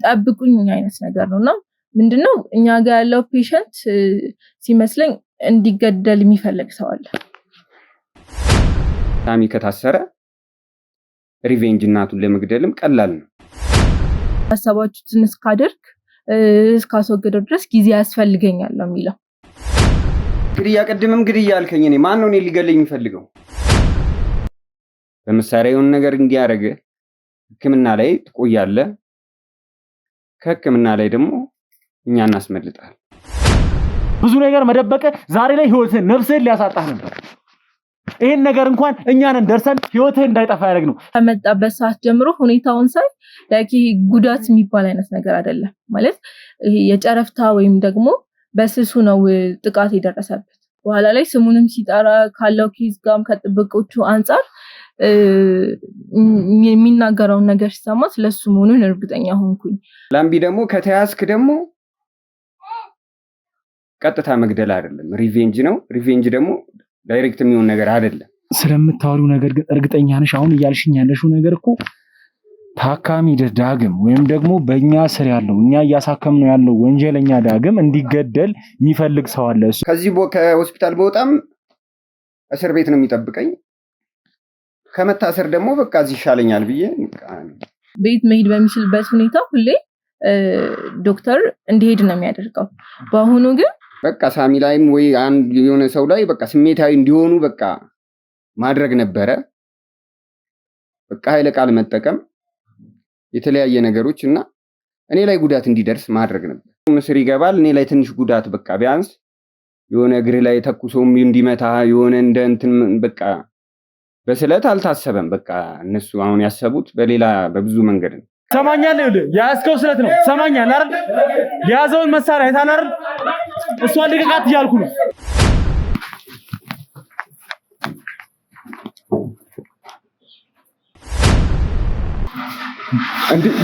ጠብቁኝ አይነት ነገር ነውና ምንድነው እኛ ጋር ያለው ፔሸንት ሲመስለኝ እንዲገደል የሚፈልግ ሰው አለ። ሳሚ ከታሰረ ሪቬንጅ እናቱን ለመግደልም ቀላል ነው። ሐሳባችሁን እስካደርግ እስካስወገደው ድረስ ጊዜ ያስፈልገኛል ነው የሚለው። ግድያ ቀድምም ግድያ አልከኝ። እኔ ማን ነው ሊገለኝ የሚፈልገው? በመሳሪያ የሆነ ነገር እንዲያረገ ህክምና ላይ ትቆያለህ። ከህክምና ላይ ደግሞ እኛ እናስመልጣለን። ብዙ ነገር መደበቀ ዛሬ ላይ ህይወትህን ነፍስህን ሊያሳጣህ ነበር። ይሄን ነገር እንኳን እኛንን ደርሰን ህይወትህን እንዳይጠፋ ያደርግ ነው። ከመጣበት ሰዓት ጀምሮ ሁኔታውን ሳይ ላይክ ጉዳት የሚባል አይነት ነገር አይደለም ማለት ይሄ የጨረፍታ ወይም ደግሞ በስሱ ነው ጥቃት የደረሰበት። በኋላ ላይ ስሙንም ሲጠራ ካለው ኬዝ ጋርም ከጥብቆቹ አንፃር የሚናገረውን ነገር ሲሰማ ስለሱ መሆኑን እርግጠኛ ሆንኩኝ። ላምቢ ደግሞ ከተያዝክ ደግሞ ቀጥታ መግደል አይደለም ሪቬንጅ ነው። ሪቬንጅ ደግሞ ዳይሬክት የሚሆን ነገር አይደለም። ስለምታወሪው ነገር ግን እርግጠኛ ነሽ? አሁን እያልሽኝ ያለሽው ነገር እኮ ታካሚ ዳግም ወይም ደግሞ በእኛ ስር ያለው እኛ እያሳከምነው ያለው ወንጀለኛ ዳግም እንዲገደል የሚፈልግ ሰው አለ። እሱ ከዚህ ከሆስፒታል በወጣም እስር ቤት ነው የሚጠብቀኝ። ከመታሰር ደግሞ በቃ እዚህ ይሻለኛል ብዬ ቤት መሄድ በሚችልበት ሁኔታ ሁሌ ዶክተር እንዲሄድ ነው የሚያደርገው። በአሁኑ ግን በቃ ሳሚ ላይም ወይ አንድ የሆነ ሰው ላይ በቃ ስሜታዊ እንዲሆኑ በቃ ማድረግ ነበረ። በቃ ኃይለ ቃል መጠቀም የተለያየ ነገሮች እና እኔ ላይ ጉዳት እንዲደርስ ማድረግ ነበር። ምስር ይገባል እኔ ላይ ትንሽ ጉዳት በቃ ቢያንስ የሆነ እግር ላይ ተኩሶም እንዲመታ የሆነ እንደ እንትን በቃ በስለት አልታሰበም። በቃ እነሱ አሁን ያሰቡት በሌላ በብዙ መንገድ ነው። ሰማኛለህ? ያስከው ስለት ነው። ሰማኛለህ አይደል? ያዘውን መሳሪያ አይታል አይደል? እሷን ልቀቃት እያልኩ ነው።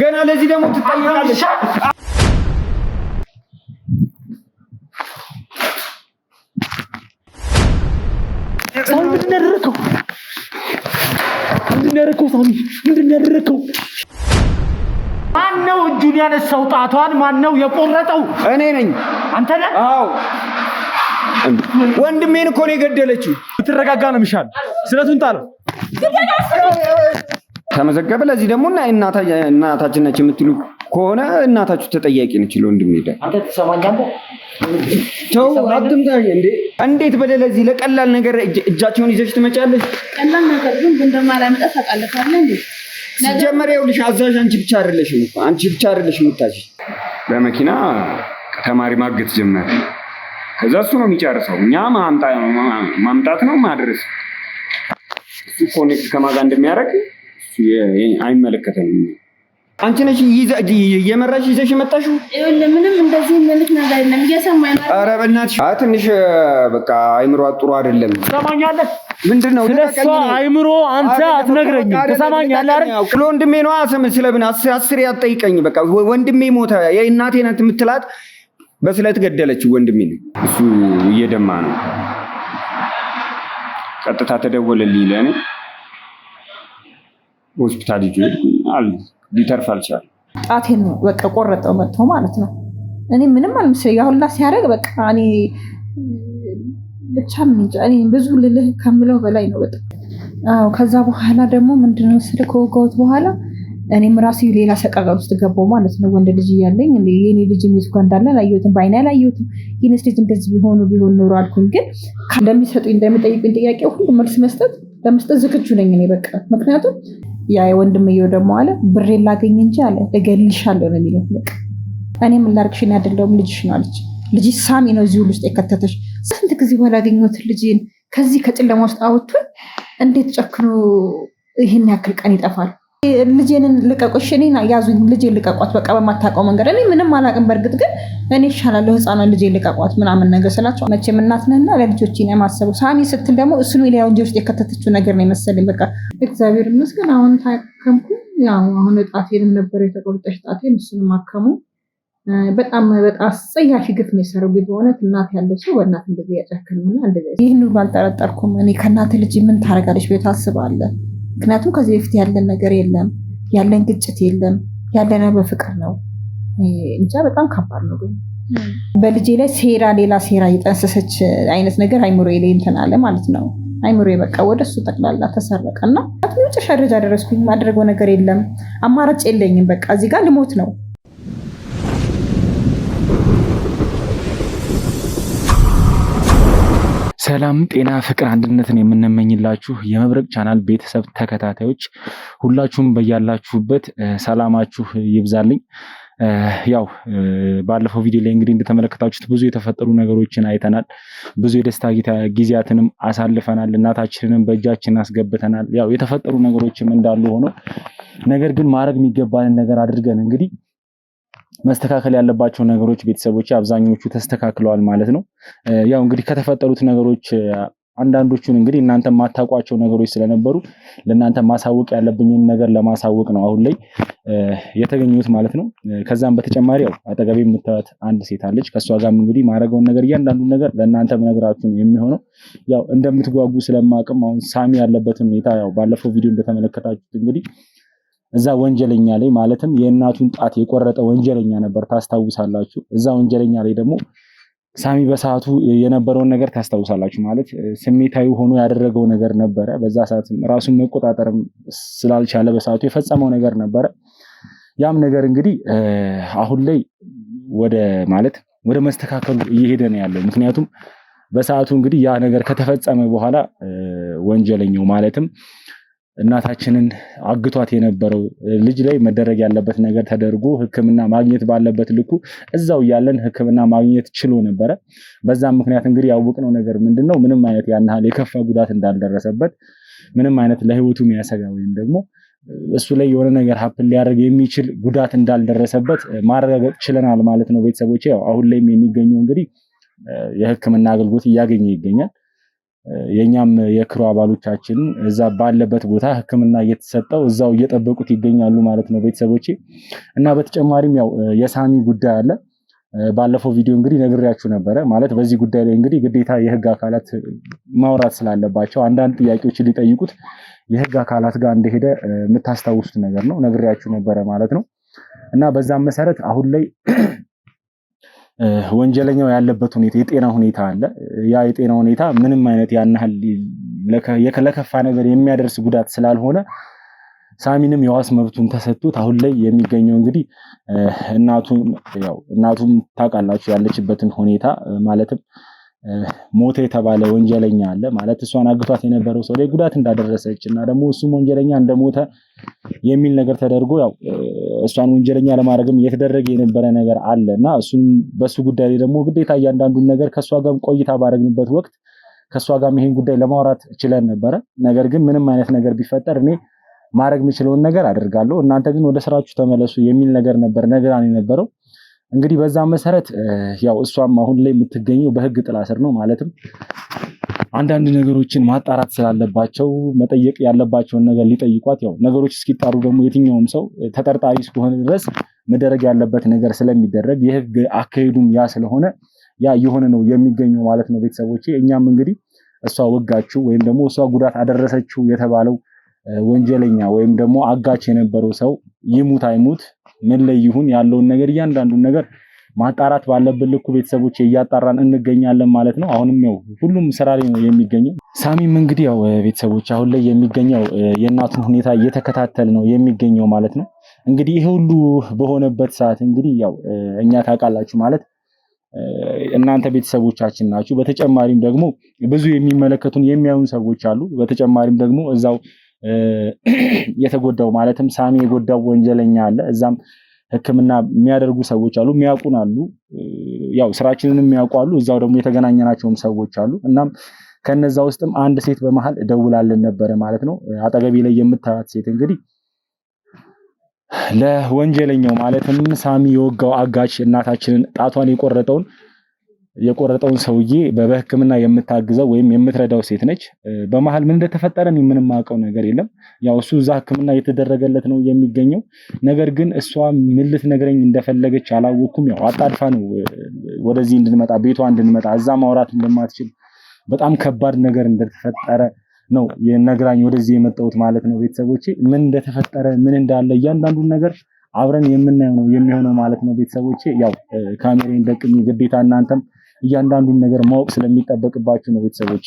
ገና ለዚህ ደግሞ ትጠይቃለሽ? ሳሚ ምንድን ነው ያደረከው? ሳሚ ምንድን ነው ያደረከው? ማነው እጁን ያነሳው? ጣቷን ማነው የቆረጠው? እኔ ነኝ። አንተ ነህ? አዎ ወንድሜን እኮ ነው የገደለችው። ብትረጋጋ ነው የሚሻል። ስለቱን ጣለው። ተመዘገበ። ለዚህ ደግሞ እናታችን ነች የምትሉ ከሆነ እናታችሁ ተጠያቂ ነች። ለወንድሜ ሄደ። አንተ ትሰማኛለህ? ተው አትምታኝ እንዴ! እንዴት በለለዚህ ለቀላል ነገር እጃቸውን ይዘሽ ትመጫለሽ? ቀላል ነገር ግን እንደማላመጣ ታውቃለህ እንዴ? ሲጀመር ይኸውልሽ አዛዥ አንቺ ብቻ አይደለሽም እኮ አንቺ ብቻ አይደለሽም የምታዥ። በመኪና ተማሪ ማገት ጀመረ። ከዛ እሱ ነው የሚጨርሰው። እኛ ማምጣት ነው ማድረስ። እሱ ኮኔክት ከማጋ እንደሚያደርግ አይመለከተንም። አንቺ ነሽ እየመራሽ ይዘሽ የመጣሽው። ይኸውልህ ምንም እንደዚህ መልክ ነገር የለም። እየሰማኝ ነው። ኧረ በእናትሽ ትንሽ በቃ አይምሮ ጥሩ አይደለም። ትሰማኛለህ? ምንድነው ስለሷ አይምሮ አንተ አትነግረኝም። ትሰማኛለህ አይደል? ለወንድሜ ነው ስለምን አስር ያጠይቀኝ። በቃ ወንድሜ ሞተ የእናቴ ናት የምትላት በስለት ገደለችው ወንድሜ ነው። እሱ እየደማ ነው። ቀጥታ ተደወለልኝ ለኔ ሆስፒታል ይዤ ሊተርፍ አልቻለም። ጣቴን በቃ ቆረጠው መጥቶ ማለት ነው። እኔ ምንም አልመሰለኝ ያሁላ ሲያደርግ በቃ እኔ ብቻ ምን እንጃ እኔ ብዙ ልልህ ከምለው በላይ ነው በጣም። አዎ ከዛ በኋላ ደግሞ ምንድነው ስልክ ከወጋሁት በኋላ እኔም ራሴ ሌላ ሰቀቀን ውስጥ ገባሁ ማለት ነው። ወንድ ልጅ እያለኝ የኔ ልጅ የት ጋር እንዳለ አላየሁትም፣ በአይኔ አላየሁትም። የኔስ ልጅ እንደዚህ ቢሆን ኖሮ አልኩኝ። ግን እንደሚሰጡኝ እንደሚጠይቁኝ ጥያቄ ሁሉ መልስ ለመስጠት ዝግጁ ነኝ እኔ በቃ። ምክንያቱም ያ ወንድምየው ደግሞ አለ ብሬን ላገኝ እንጂ አለ እገልሻለሁ ነው የሚለው። በቃ እኔ ምን ላድርግሽ ነው አይደለም ልጅሽ ነው አለች። ልጅ ሳሚ ነው እዚህ ሁሉ ውስጥ የከተተሽ። ስንት ጊዜ በኋላ አገኘሁት ልጅን ከዚህ ከጨለማ ውስጥ አውጥቶኝ እንዴት ጨክኖ ይሄን ያክል ቀን ይጠፋል? ልጄን ልቀቁሽ፣ እኔን ያዙኝ፣ ልጄን ልቀቋት በቃ በማታውቀው መንገድ። እኔ ምንም አላውቅም። በእርግጥ ግን እኔ ይሻላለሁ ህፃኗን ልጄን ልቀቋት ምናምን ነገር ስላቸው መቼም እናት ነህና ለልጆቼ ነው የማሰበው። ሳሚ ስትል ደግሞ እሱን ሌላ ወንጀል ውስጥ የከተተችው ነገር ነው የመሰለኝ። በቃ እግዚአብሔር ይመስገን አሁን ታከምኩ። ያው አሁን ጣቴንም ነበር የተቆረጠች ጣቴን እሱንም አከሙ። በጣም አስጸያፊ ግፍ ነው የሰራው። በእውነት እናት ያለው ሰው በእናት እንደዚህ ያጨክንና እንደዚህ ይህን ሁሉ አልጠረጠርኩም። እኔ ከእናት ልጅ ምን ታረጋለች ብዬ ታስባለህ? ምክንያቱም ከዚህ በፊት ያለን ነገር የለም፣ ያለን ግጭት የለም፣ ያለነው በፍቅር ነው። እንጃ በጣም ከባድ ነው። ግን በልጄ ላይ ሌላ ሴራ የጠንሰሰች አይነት ነገር አይምሮዬ ላይ እንትን አለ ማለት ነው። አይምሮዬ በቃ ወደሱ ጠቅላላ ተሰረቀና መጨረሻ ደረጃ ደረስኩኝ። ማድረገው ነገር የለም፣ አማራጭ የለኝም። በቃ እዚህ ጋር ልሞት ነው። ሰላም ጤና ፍቅር አንድነትን የምንመኝላችሁ የመብረቅ ቻናል ቤተሰብ ተከታታዮች ሁላችሁም በያላችሁበት ሰላማችሁ ይብዛልኝ። ያው ባለፈው ቪዲዮ ላይ እንግዲህ እንደተመለከታችሁት ብዙ የተፈጠሩ ነገሮችን አይተናል። ብዙ የደስታ ጊዜያትንም አሳልፈናል። እናታችንንም በእጃችን አስገብተናል። ያው የተፈጠሩ ነገሮችም እንዳሉ ሆኖ ነገር ግን ማድረግ የሚገባንን ነገር አድርገን እንግዲህ መስተካከል ያለባቸው ነገሮች ቤተሰቦች አብዛኞቹ ተስተካክለዋል ማለት ነው። ያው እንግዲህ ከተፈጠሩት ነገሮች አንዳንዶቹን እንግዲህ እናንተ ማታውቋቸው ነገሮች ስለነበሩ ለእናንተ ማሳወቅ ያለብኝን ነገር ለማሳወቅ ነው አሁን ላይ የተገኘሁት ማለት ነው። ከዛም በተጨማሪ ያው አጠገቤ የምታዩት አንድ ሴት አለች። ከሷ ጋርም እንግዲህ ማድረገውን ነገር እያንዳንዱን ነገር ለእናንተ መነግራችሁ ነው የሚሆነው። ያው እንደምትጓጉ ስለማቅም አሁን ሳሚ ያለበትን ሁኔታ ያው ባለፈው ቪዲዮ እንደተመለከታችሁት እንግዲህ እዛ ወንጀለኛ ላይ ማለትም የእናቱን ጣት የቆረጠ ወንጀለኛ ነበር፣ ታስታውሳላችሁ። እዛ ወንጀለኛ ላይ ደግሞ ሳሚ በሰዓቱ የነበረውን ነገር ታስታውሳላችሁ። ማለት ስሜታዊ ሆኖ ያደረገው ነገር ነበረ። በዛ ሰዓት ራሱን መቆጣጠር ስላልቻለ በሰዓቱ የፈጸመው ነገር ነበረ። ያም ነገር እንግዲህ አሁን ላይ ወደ መስተካከሉ እየሄደ ነው ያለው። ምክንያቱም በሰዓቱ እንግዲህ ያ ነገር ከተፈጸመ በኋላ ወንጀለኛው ማለትም እናታችንን አግቷት የነበረው ልጅ ላይ መደረግ ያለበት ነገር ተደርጎ ሕክምና ማግኘት ባለበት ልኩ እዛው ያለን ሕክምና ማግኘት ችሎ ነበረ። በዛም ምክንያት እንግዲህ ያወቅነው ነገር ምንድነው ምንም አይነት ያን ያህል የከፋ ጉዳት እንዳልደረሰበት፣ ምንም አይነት ለህይወቱ የሚያሰጋ ወይም ደግሞ እሱ ላይ የሆነ ነገር ሀፕን ሊያደርግ የሚችል ጉዳት እንዳልደረሰበት ማረጋገጥ ችለናል ማለት ነው። ቤተሰቦቼ ያው አሁን ላይም የሚገኘው እንግዲህ የሕክምና አገልግሎት እያገኘ ይገኛል። የኛም የክሩ አባሎቻችን እዛ ባለበት ቦታ ህክምና እየተሰጠው እዛው እየጠበቁት ይገኛሉ ማለት ነው ቤተሰቦቼ። እና በተጨማሪም ያው የሳሚ ጉዳይ አለ። ባለፈው ቪዲዮ እንግዲህ ነግሬያችሁ ነበረ። ማለት በዚህ ጉዳይ ላይ እንግዲህ ግዴታ የህግ አካላት ማውራት ስላለባቸው አንዳንድ ጥያቄዎችን ሊጠይቁት የህግ አካላት ጋር እንደሄደ የምታስታውሱት ነገር ነው፣ ነግሬያችሁ ነበረ ማለት ነው። እና በዛም መሰረት አሁን ላይ ወንጀለኛው ያለበት ሁኔታ የጤና ሁኔታ አለ። ያ የጤና ሁኔታ ምንም አይነት ያን ያህል ለከፋ ነገር የሚያደርስ ጉዳት ስላልሆነ ሳሚንም የዋስ መብቱን ተሰጥቶት አሁን ላይ የሚገኘው እንግዲህ እናቱም ታውቃላችሁ ያለችበትን ሁኔታ ማለትም ሞተ የተባለ ወንጀለኛ አለ። ማለት እሷን አግቷት የነበረው ሰው ላይ ጉዳት እንዳደረሰች እና ደግሞ እሱም ወንጀለኛ እንደሞተ የሚል ነገር ተደርጎ ያው እሷን ወንጀለኛ ለማድረግም እየተደረገ የነበረ ነገር አለ እና እሱም በሱ ጉዳይ ላይ ደግሞ ግዴታ እያንዳንዱን ነገር ከሷ ጋር ቆይታ ባደረግንበት ወቅት ከሷ ጋር ይሄን ጉዳይ ለማውራት ችለን ነበረ። ነገር ግን ምንም አይነት ነገር ቢፈጠር እኔ ማድረግ የምችለውን ነገር አደርጋለሁ፣ እናንተ ግን ወደ ስራችሁ ተመለሱ የሚል ነገር ነበር ነግራን የነበረው። እንግዲህ በዛ መሰረት ያው እሷም አሁን ላይ የምትገኘው በህግ ጥላ ስር ነው። ማለትም አንዳንድ ነገሮችን ማጣራት ስላለባቸው መጠየቅ ያለባቸውን ነገር ሊጠይቋት፣ ያው ነገሮች እስኪጣሩ ደግሞ የትኛውም ሰው ተጠርጣሪ እስከሆነ ድረስ መደረግ ያለበት ነገር ስለሚደረግ የህግ አካሄዱም ያ ስለሆነ ያ የሆነ ነው የሚገኘው ማለት ነው ቤተሰቦቼ። እኛም እንግዲህ እሷ ወጋችሁ ወይም ደግሞ እሷ ጉዳት አደረሰችው የተባለው ወንጀለኛ ወይም ደግሞ አጋች የነበረው ሰው ይሙት አይሙት ምን ላይ ይሁን ያለውን ነገር እያንዳንዱን ነገር ማጣራት ባለብን ልኩ ቤተሰቦች እያጣራን እንገኛለን ማለት ነው። አሁንም ያው ሁሉም ስራ ላይ ነው የሚገኘው። ሳሚም እንግዲህ ያው ቤተሰቦች አሁን ላይ የሚገኘው የእናቱን ሁኔታ እየተከታተለ ነው የሚገኘው ማለት ነው። እንግዲህ ይሄ ሁሉ በሆነበት ሰዓት እንግዲህ ያው እኛ ታውቃላችሁ ማለት እናንተ ቤተሰቦቻችን ናችሁ። በተጨማሪም ደግሞ ብዙ የሚመለከቱን የሚያዩን ሰዎች አሉ። በተጨማሪም ደግሞ እዛው የተጎዳው ማለትም ሳሚ የጎዳው ወንጀለኛ አለ። እዛም ሕክምና የሚያደርጉ ሰዎች አሉ፣ የሚያውቁን አሉ፣ ያው ስራችንን የሚያውቁ አሉ። እዛው ደግሞ የተገናኘናቸውም ሰዎች አሉ። እናም ከነዛ ውስጥም አንድ ሴት በመሃል ደውላልን ነበረ ማለት ነው። አጠገቤ ላይ የምታዩት ሴት እንግዲህ ለወንጀለኛው ማለትም ሳሚ የወጋው አጋች እናታችንን ጣቷን የቆረጠውን ሰውዬ በሕክምና የምታግዘው ወይም የምትረዳው ሴት ነች። በመሃል ምን እንደተፈጠረ ምንም አውቀው ነገር የለም። ያው እሱ እዛ ሕክምና የተደረገለት ነው የሚገኘው። ነገር ግን እሷ ምን ልትነግረኝ እንደፈለገች አላወኩም። ያው አጣድፋ ነው ወደዚህ እንድንመጣ ቤቷ እንድንመጣ እዛ ማውራት እንደማትችል በጣም ከባድ ነገር እንደተፈጠረ ነው የነግራኝ ወደዚህ የመጣሁት ማለት ነው ቤተሰቦቼ። ምን እንደተፈጠረ ምን እንዳለ እያንዳንዱን ነገር አብረን የምናየው ነው የሚሆነው ማለት ነው ቤተሰቦቼ። ያው ካሜራን ደቅኝ ግዴታ እናንተም እያንዳንዱን ነገር ማወቅ ስለሚጠበቅባችሁ ነው ቤተሰቦቼ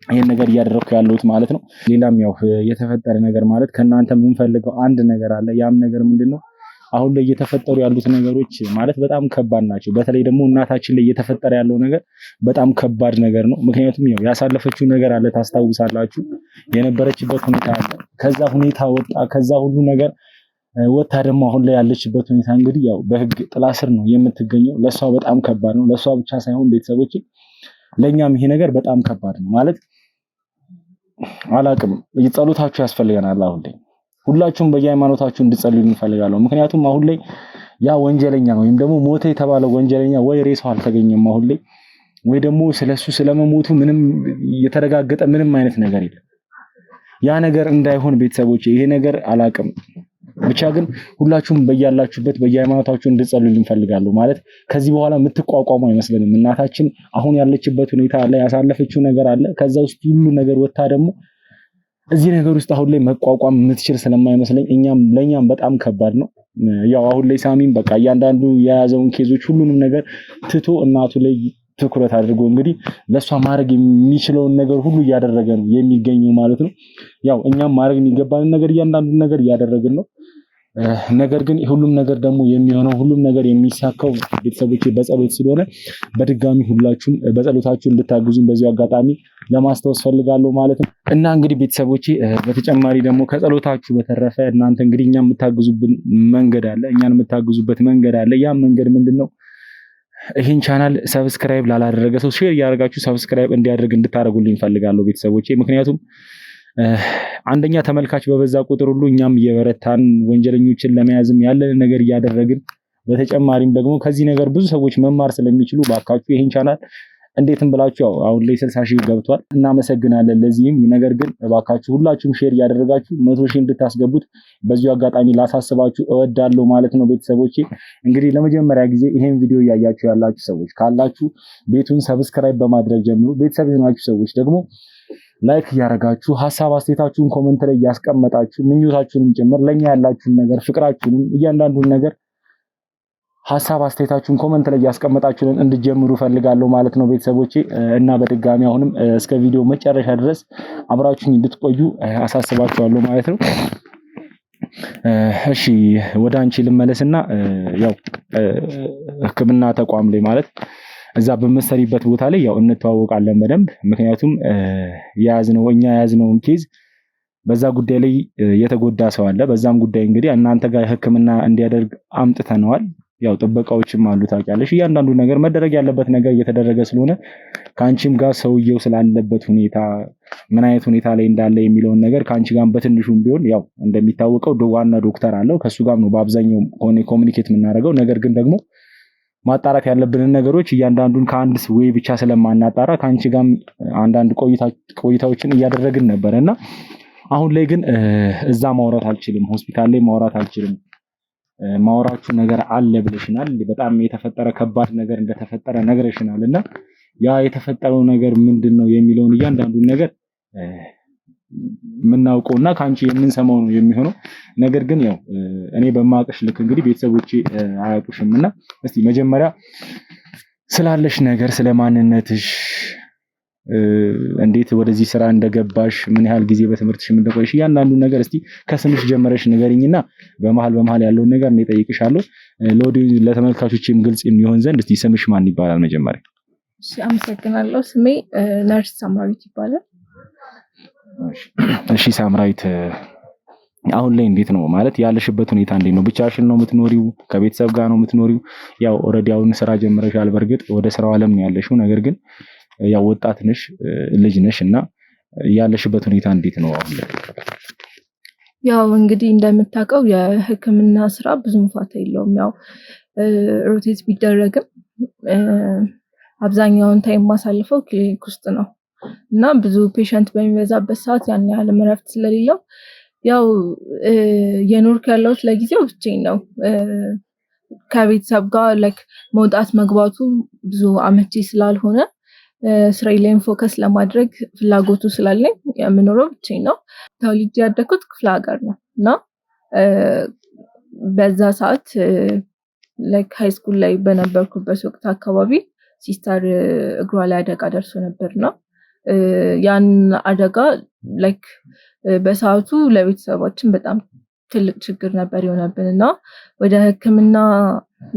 ይሄን ነገር እያደረኩ ያለሁት ማለት ነው። ሌላም ያው የተፈጠረ ነገር ማለት ከናንተ የምንፈልገው አንድ ነገር አለ። ያም ነገር ምንድነው? አሁን ላይ እየተፈጠሩ ያሉት ነገሮች ማለት በጣም ከባድ ናቸው። በተለይ ደግሞ እናታችን ላይ እየተፈጠረ ያለው ነገር በጣም ከባድ ነገር ነው። ምክንያቱም ያው ያሳለፈችው ነገር አለ፣ ታስታውሳላችሁ። የነበረችበት ሁኔታ አለ። ከዛ ሁኔታ ወጣ፣ ከዛ ሁሉ ነገር ወጣ ደግሞ አሁን ላይ ያለችበት ሁኔታ እንግዲህ ያው በህግ ጥላ ስር ነው የምትገኘው። ለሷ በጣም ከባድ ነው። ለሷ ብቻ ሳይሆን ቤተሰቦቼ ለኛም ይሄ ነገር በጣም ከባድ ነው ማለት አላቅም። ጸሎታችሁ ያስፈልገናል። አሁን ላይ ሁላችሁም በየሃይማኖታችሁ እንድጸልዩ እንፈልጋለሁ። ምክንያቱም አሁን ላይ ያ ወንጀለኛ ወይም ደግሞ ሞተ የተባለው ወንጀለኛ ወይ ሬሳው አልተገኘም አሁን ላይ ወይ ደግሞ ስለሱ ስለመሞቱ ምንም የተረጋገጠ ምንም አይነት ነገር የለም። ያ ነገር እንዳይሆን ቤተሰቦቼ ይሄ ነገር አላቅም ብቻ ግን ሁላችሁም በያላችሁበት በየሃይማኖታችሁ እንድጸልዩ እንፈልጋለሁ። ማለት ከዚህ በኋላ የምትቋቋሙ አይመስልንም። እናታችን አሁን ያለችበት ሁኔታ ላይ ያሳለፈችው ነገር አለ። ከዛ ውስጥ ሁሉ ነገር ወጣ ደግሞ እዚህ ነገር ውስጥ አሁን ላይ መቋቋም የምትችል ስለማይመስለኝ ለኛም በጣም ከባድ ነው። ያው አሁን ላይ ሳሚም በቃ እያንዳንዱ የያዘውን ኬዞች ሁሉንም ነገር ትቶ እናቱ ላይ ትኩረት አድርጎ እንግዲህ ለሷ ማድረግ የሚችለውን ነገር ሁሉ እያደረገ ነው የሚገኘው ማለት ነው። ያው እኛም ማድረግ የሚገባንን ነገር እያንዳንዱን ነገር እያደረግን ነው። ነገር ግን ሁሉም ነገር ደግሞ የሚሆነው ሁሉም ነገር የሚሳካው ቤተሰቦቼ በጸሎት ስለሆነ በድጋሚ ሁላችሁም በጸሎታችሁ እንድታግዙኝ በዚሁ አጋጣሚ ለማስታወስ ፈልጋለሁ ማለት ነው። እና እንግዲህ ቤተሰቦቼ በተጨማሪ ደግሞ ከጸሎታችሁ በተረፈ እናንተ እንግዲህ እኛን የምታግዙበት መንገድ አለ። ያ መንገድ ምንድነው? ይህን ቻናል ሰብስክራይብ ላላደረገ ሰው ሼር እያደረጋችሁ ሰብስክራይብ እንዲያደርግ እንድታደርጉልኝ ፈልጋለሁ ቤተሰቦቼ። ምክንያቱም አንደኛ ተመልካች በበዛ ቁጥር ሁሉ እኛም እየበረታን ወንጀለኞችን ለመያዝም ያለን ነገር እያደረግን በተጨማሪም ደግሞ ከዚህ ነገር ብዙ ሰዎች መማር ስለሚችሉ ባካችሁ ይህን ቻናል እንዴትም ብላችሁ ያው አሁን ላይ 60 ሺህ ገብቷል፣ እናመሰግናለን ለዚህም። ነገር ግን ባካችሁ ሁላችሁም ሼር እያደረጋችሁ 100 ሺህ እንድታስገቡት በዚሁ አጋጣሚ ላሳስባችሁ እወዳለሁ ማለት ነው ቤተሰቦቼ። እንግዲህ ለመጀመሪያ ጊዜ ይሄን ቪዲዮ እያያችሁ ያላችሁ ሰዎች ካላችሁ ቤቱን ሰብስክራይብ በማድረግ ጀምሩ። ቤተሰብ የሆናችሁ ሰዎች ደግሞ ላይክ እያደረጋችሁ ሀሳብ አስተያየታችሁን ኮሜንት ላይ እያስቀመጣችሁ ምኞታችሁንም ጭምር ለኛ ያላችሁን ነገር ፍቅራችሁንም እያንዳንዱን ነገር ሀሳብ አስተያየታችሁን ኮሜንት ላይ እያስቀመጣችሁን እንድጀምሩ ፈልጋለሁ ማለት ነው ቤተሰቦቼ። እና በድጋሚ አሁንም እስከ ቪዲዮ መጨረሻ ድረስ አብራችሁኝ እንድትቆዩ አሳስባችኋለሁ ማለት ነው። እሺ ወደ አንቺ ልመለስና ያው ሕክምና ተቋም ላይ ማለት እዛ በመሰሪበት ቦታ ላይ ያው እንተዋወቃለን በደንብ። ምክንያቱም እኛ የያዝነውን ኬዝ በዛ ጉዳይ ላይ የተጎዳ ሰው አለ። በዛም ጉዳይ እንግዲህ እናንተ ጋር ሕክምና እንዲያደርግ አምጥተነዋል። ያው ጥበቃዎችም አሉ ታውቂያለሽ። እያንዳንዱ ነገር መደረግ ያለበት ነገር እየተደረገ ስለሆነ ከአንቺም ጋር ሰውየው ስላለበት ሁኔታ ምን አይነት ሁኔታ ላይ እንዳለ የሚለውን ነገር ከአንቺ ጋር በትንሹም ቢሆን ያው እንደሚታወቀው ዋና ዶክተር አለው ከሱ ጋር ነው በአብዛኛው ኮሚኒኬት የምናደርገው። ነገር ግን ደግሞ ማጣራት ያለብንን ነገሮች እያንዳንዱን ከአንድ ወይ ብቻ ስለማናጣራ ከአንቺ ጋር አንዳንድ ቆይታዎችን እያደረግን ነበርና አሁን ላይ ግን እዛ ማውራት አልችልም፣ ሆስፒታል ላይ ማውራት አልችልም። ማውራችሁ ነገር አለ ብለሽናል። በጣም የተፈጠረ ከባድ ነገር እንደተፈጠረ ነግረሽናልና ያ የተፈጠረው ነገር ምንድነው የሚለውን እያንዳንዱን ነገር የምናውቀውና ከአንቺ የምንሰማው ነው የሚሆነው። ነገር ግን ያው እኔ በማውቅሽ ልክ እንግዲህ ቤተሰቦቼ አያውቁሽምና እስቲ መጀመሪያ ስላለሽ ነገር ስለማንነትሽ እንዴት ወደዚህ ስራ እንደገባሽ ምን ያህል ጊዜ በትምህርትሽ እንደቆየሽ እያንዳንዱ ነገር እስቲ ከስምሽ ጀመረሽ ንገሪኝና በመሃል ያለውን ነገር እኔ እጠይቅሻለሁ። ለተመልካቾችም ግልጽ የሚሆን ዘንድ እስቲ ስምሽ ማን ይባላል መጀመሪያ? እሺ አመሰግናለሁ። ስሜ ነርስ ሳምራዊት ይባላል። እሺ ሳምራዊት አሁን ላይ እንዴት ነው ማለት ያለሽበት ሁኔታ እንዴት ነው? ብቻሽን ነው የምትኖሪው? ከቤተሰብ ጋር ነው የምትኖሪው? ያው ኦልሬዲ አሁን ስራ ጀምረሻል። በርግጥ ወደ ስራው ዓለም ነው ያለሽው። ነገር ግን ያው ወጣት ነሽ፣ ልጅ ነሽ እና ያለሽበት ሁኔታ እንዴት ነው አሁን ላይ? ያው እንግዲህ እንደምታውቀው የሕክምና ስራ ብዙም ፋታ የለውም። ያው ሮቴት ቢደረግም አብዛኛውን ታይም ማሳልፈው ክሊኒክ ውስጥ ነው እና ብዙ ፔሸንት በሚበዛበት ሰዓት ያን ያህል እረፍት ስለሌለው ያው የኖርክ ያለሁት ለጊዜው ብቻዬን ነው። ከቤተሰብ ጋር ላይክ መውጣት መግባቱ ብዙ አመቺ ስላልሆነ ስራዬ ላይ ፎከስ ለማድረግ ፍላጎቱ ስላለኝ የምኖረው ብቻዬን ነው። ተወልጄ ያደግኩት ክፍለ ሀገር ነው እና በዛ ሰዓት ላይክ ሃይ ስኩል ላይ በነበርኩበት ወቅት አካባቢ ሲስተር እግሯ ላይ አደጋ ደርሶ ነበርና ያን አደጋ ላይክ በሰዓቱ ለቤተሰባችን በጣም ትልቅ ችግር ነበር የሆነብንና ወደ ሕክምና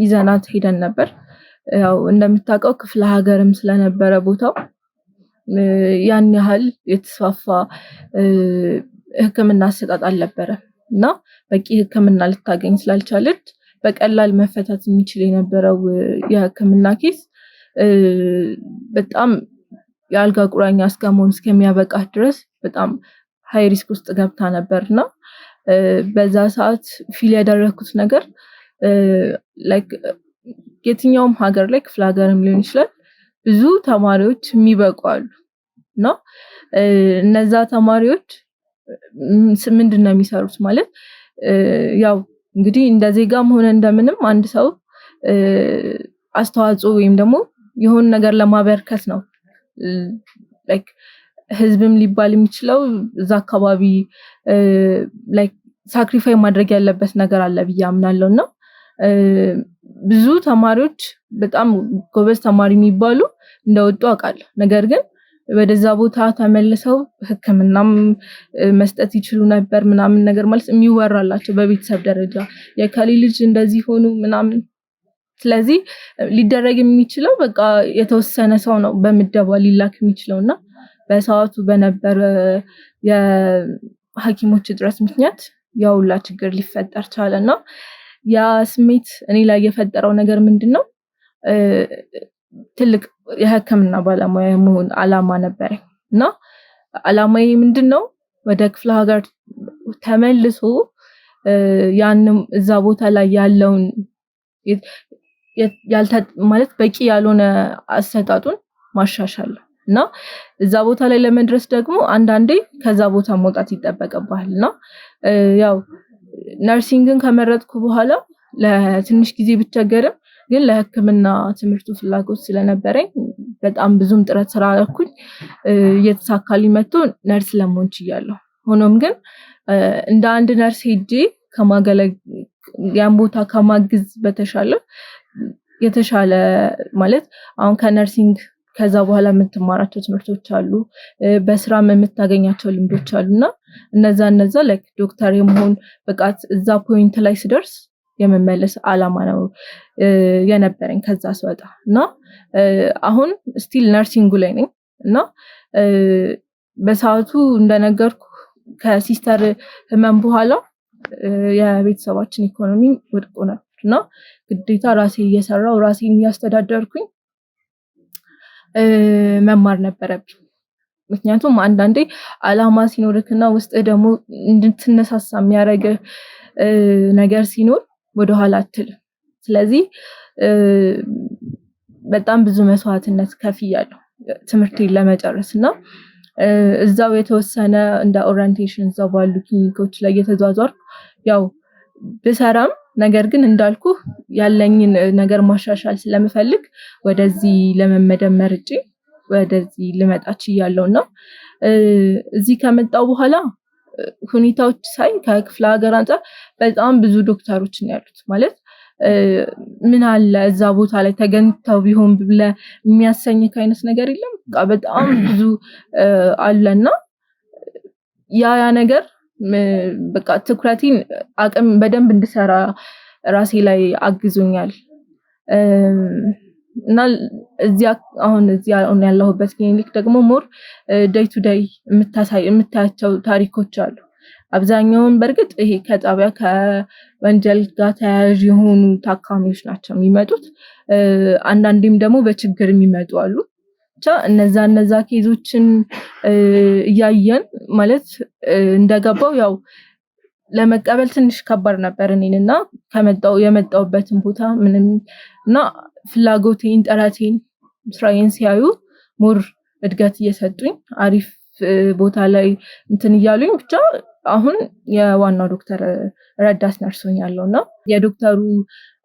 ይዘናት ሄደን ነበር። ያው እንደምታውቀው ክፍለ ሀገርም ስለነበረ ቦታው ያን ያህል የተስፋፋ ሕክምና አሰጣጥ አልነበረም እና በቂ ሕክምና ልታገኝ ስላልቻለች በቀላል መፈታት የሚችል የነበረው የሕክምና ኬስ በጣም የአልጋ ቁራኛ እስከመሆን እስከሚያበቃ ድረስ በጣም ሃይ ሪስክ ውስጥ ገብታ ነበርና በዛ ሰዓት ፊል ያደረኩት ነገር ላይክ የትኛውም ሀገር ላይ ክፍለ ሀገርም ሊሆን ይችላል ብዙ ተማሪዎች የሚበቁ አሉ እና እነዛ ተማሪዎች ምንድነው የሚሰሩት ማለት ያው እንግዲህ እንደ ዜጋም ሆነ እንደምንም አንድ ሰው አስተዋጽኦ ወይም ደግሞ የሆነ ነገር ለማበርከት ነው ላይክ ህዝብም ሊባል የሚችለው እዛ አካባቢ ላይክ ሳክሪፋይ ማድረግ ያለበት ነገር አለ ብዬ አምናለሁና ብዙ ተማሪዎች በጣም ጎበዝ ተማሪ የሚባሉ እንደወጡ አውቃለሁ። ነገር ግን ወደዛ ቦታ ተመልሰው ሕክምናም መስጠት ይችሉ ነበር ምናምን ነገር ማለት የሚወራላቸው በቤተሰብ ደረጃ የከሌ ልጅ እንደዚህ ሆኑ ምናምን። ስለዚህ ሊደረግ የሚችለው በቃ የተወሰነ ሰው ነው በምደባ ሊላክ የሚችለውና በሰዓቱ በነበረ የሐኪሞች እጥረት ምክንያት ያውላ ችግር ሊፈጠር ቻለና ያ ስሜት እኔ ላይ የፈጠረው ነገር ምንድነው ትልቅ የሕክምና ባለሙያ መሆን አላማ ነበረኝ እና አላማዬ ምንድነው ወደ ክፍለ ሀገር ተመልሶ ያንም እዛ ቦታ ላይ ያለውን ማለት በቂ ያልሆነ አሰጣጡን ማሻሻል እና እዛ ቦታ ላይ ለመድረስ ደግሞ አንዳንዴ ከዛ ቦታ መውጣት ይጠበቅብሃልና ያው ነርሲንግን ከመረጥኩ በኋላ ለትንሽ ጊዜ ብቸገርም ግን ለሕክምና ትምህርቱ ፍላጎት ስለነበረኝ በጣም ብዙም ጥረት ስላደረኩኝ እየተሳካልኝ መጥቶ ነርስ ለመሆን ችያለሁ። ሆኖም ግን እንደ አንድ ነርስ ሄጄ ያን ቦታ ከማግዝ በተሻለ የተሻለ ማለት አሁን ከነርሲንግ ከዛ በኋላ የምትማራቸው ትምህርቶች አሉ በስራም የምታገኛቸው ልምዶች አሉና እነዛ ላይክ ዶክተር የመሆን ብቃት እዛ ፖይንት ላይ ስደርስ የመመለስ አላማ ነው የነበረኝ ከዛ ስወጣ እና አሁን ስቲል ነርሲንግ ላይ ነኝ እና በሰዓቱ እንደነገርኩ ከሲስተር ህመም በኋላ የቤተሰባችን ኢኮኖሚ ወድቆ ነበርና ግዴታ ራሴ እየሰራው ራሴን እያስተዳደርኩኝ መማር ነበረብኝ። ምክንያቱም አንዳንዴ አላማ ሲኖርክና ውስጥ ደግሞ እንድትነሳሳ የሚያደርግ ነገር ሲኖር ወደ ኋላ አትልም። ስለዚህ በጣም ብዙ መስዋዕትነት ከፍያለሁ ትምህርቴን ለመጨረስና እዛው የተወሰነ እንደ ኦሪየንቴሽን እዛው ባሉ ክሊኒኮች ላይ እየተዟዟርኩ ያው ብሰራም ነገር ግን እንዳልኩ ያለኝን ነገር ማሻሻል ስለምፈልግ ወደዚህ ለመመደብ መርጬ ወደዚህ ልመጣ ችያለሁና እዚህ ከመጣው በኋላ ሁኔታዎች ሳይ ከክፍለ ሀገር አንፃር በጣም ብዙ ዶክተሮች ነው ያሉት ማለት ምን አለ እዛ ቦታ ላይ ተገንተው ቢሆን ብለ የሚያሰኝ አይነት ነገር የለም በጣም ብዙ አለና ያ ነገር በቃ ትኩረቴን አቅም በደንብ እንድሰራ ራሴ ላይ አግዞኛል እና አሁን ያለሁበት ክሊኒክ ደግሞ ሞር ዴይ ቱ ዴይ የምታያቸው ታሪኮች አሉ። አብዛኛውን በርግጥ ይሄ ከጣቢያ ከወንጀል ጋር ተያያዥ የሆኑ ታካሚዎች ናቸው የሚመጡት። አንዳንዴም ደግሞ በችግር የሚመጡ አሉ። ብቻ እነዛ ኬዞችን እያየን ማለት እንደገባው ያው ለመቀበል ትንሽ ከባድ ነበር እኔንና የመጣውበትን ቦታ ምንም እና ፍላጎቴን ጥረቴን ስራዬን ሲያዩ ሞር እድገት እየሰጡኝ አሪፍ ቦታ ላይ እንትን እያሉኝ ብቻ አሁን የዋናው ዶክተር ረዳት ነርስ ሆኛለሁና የዶክተሩ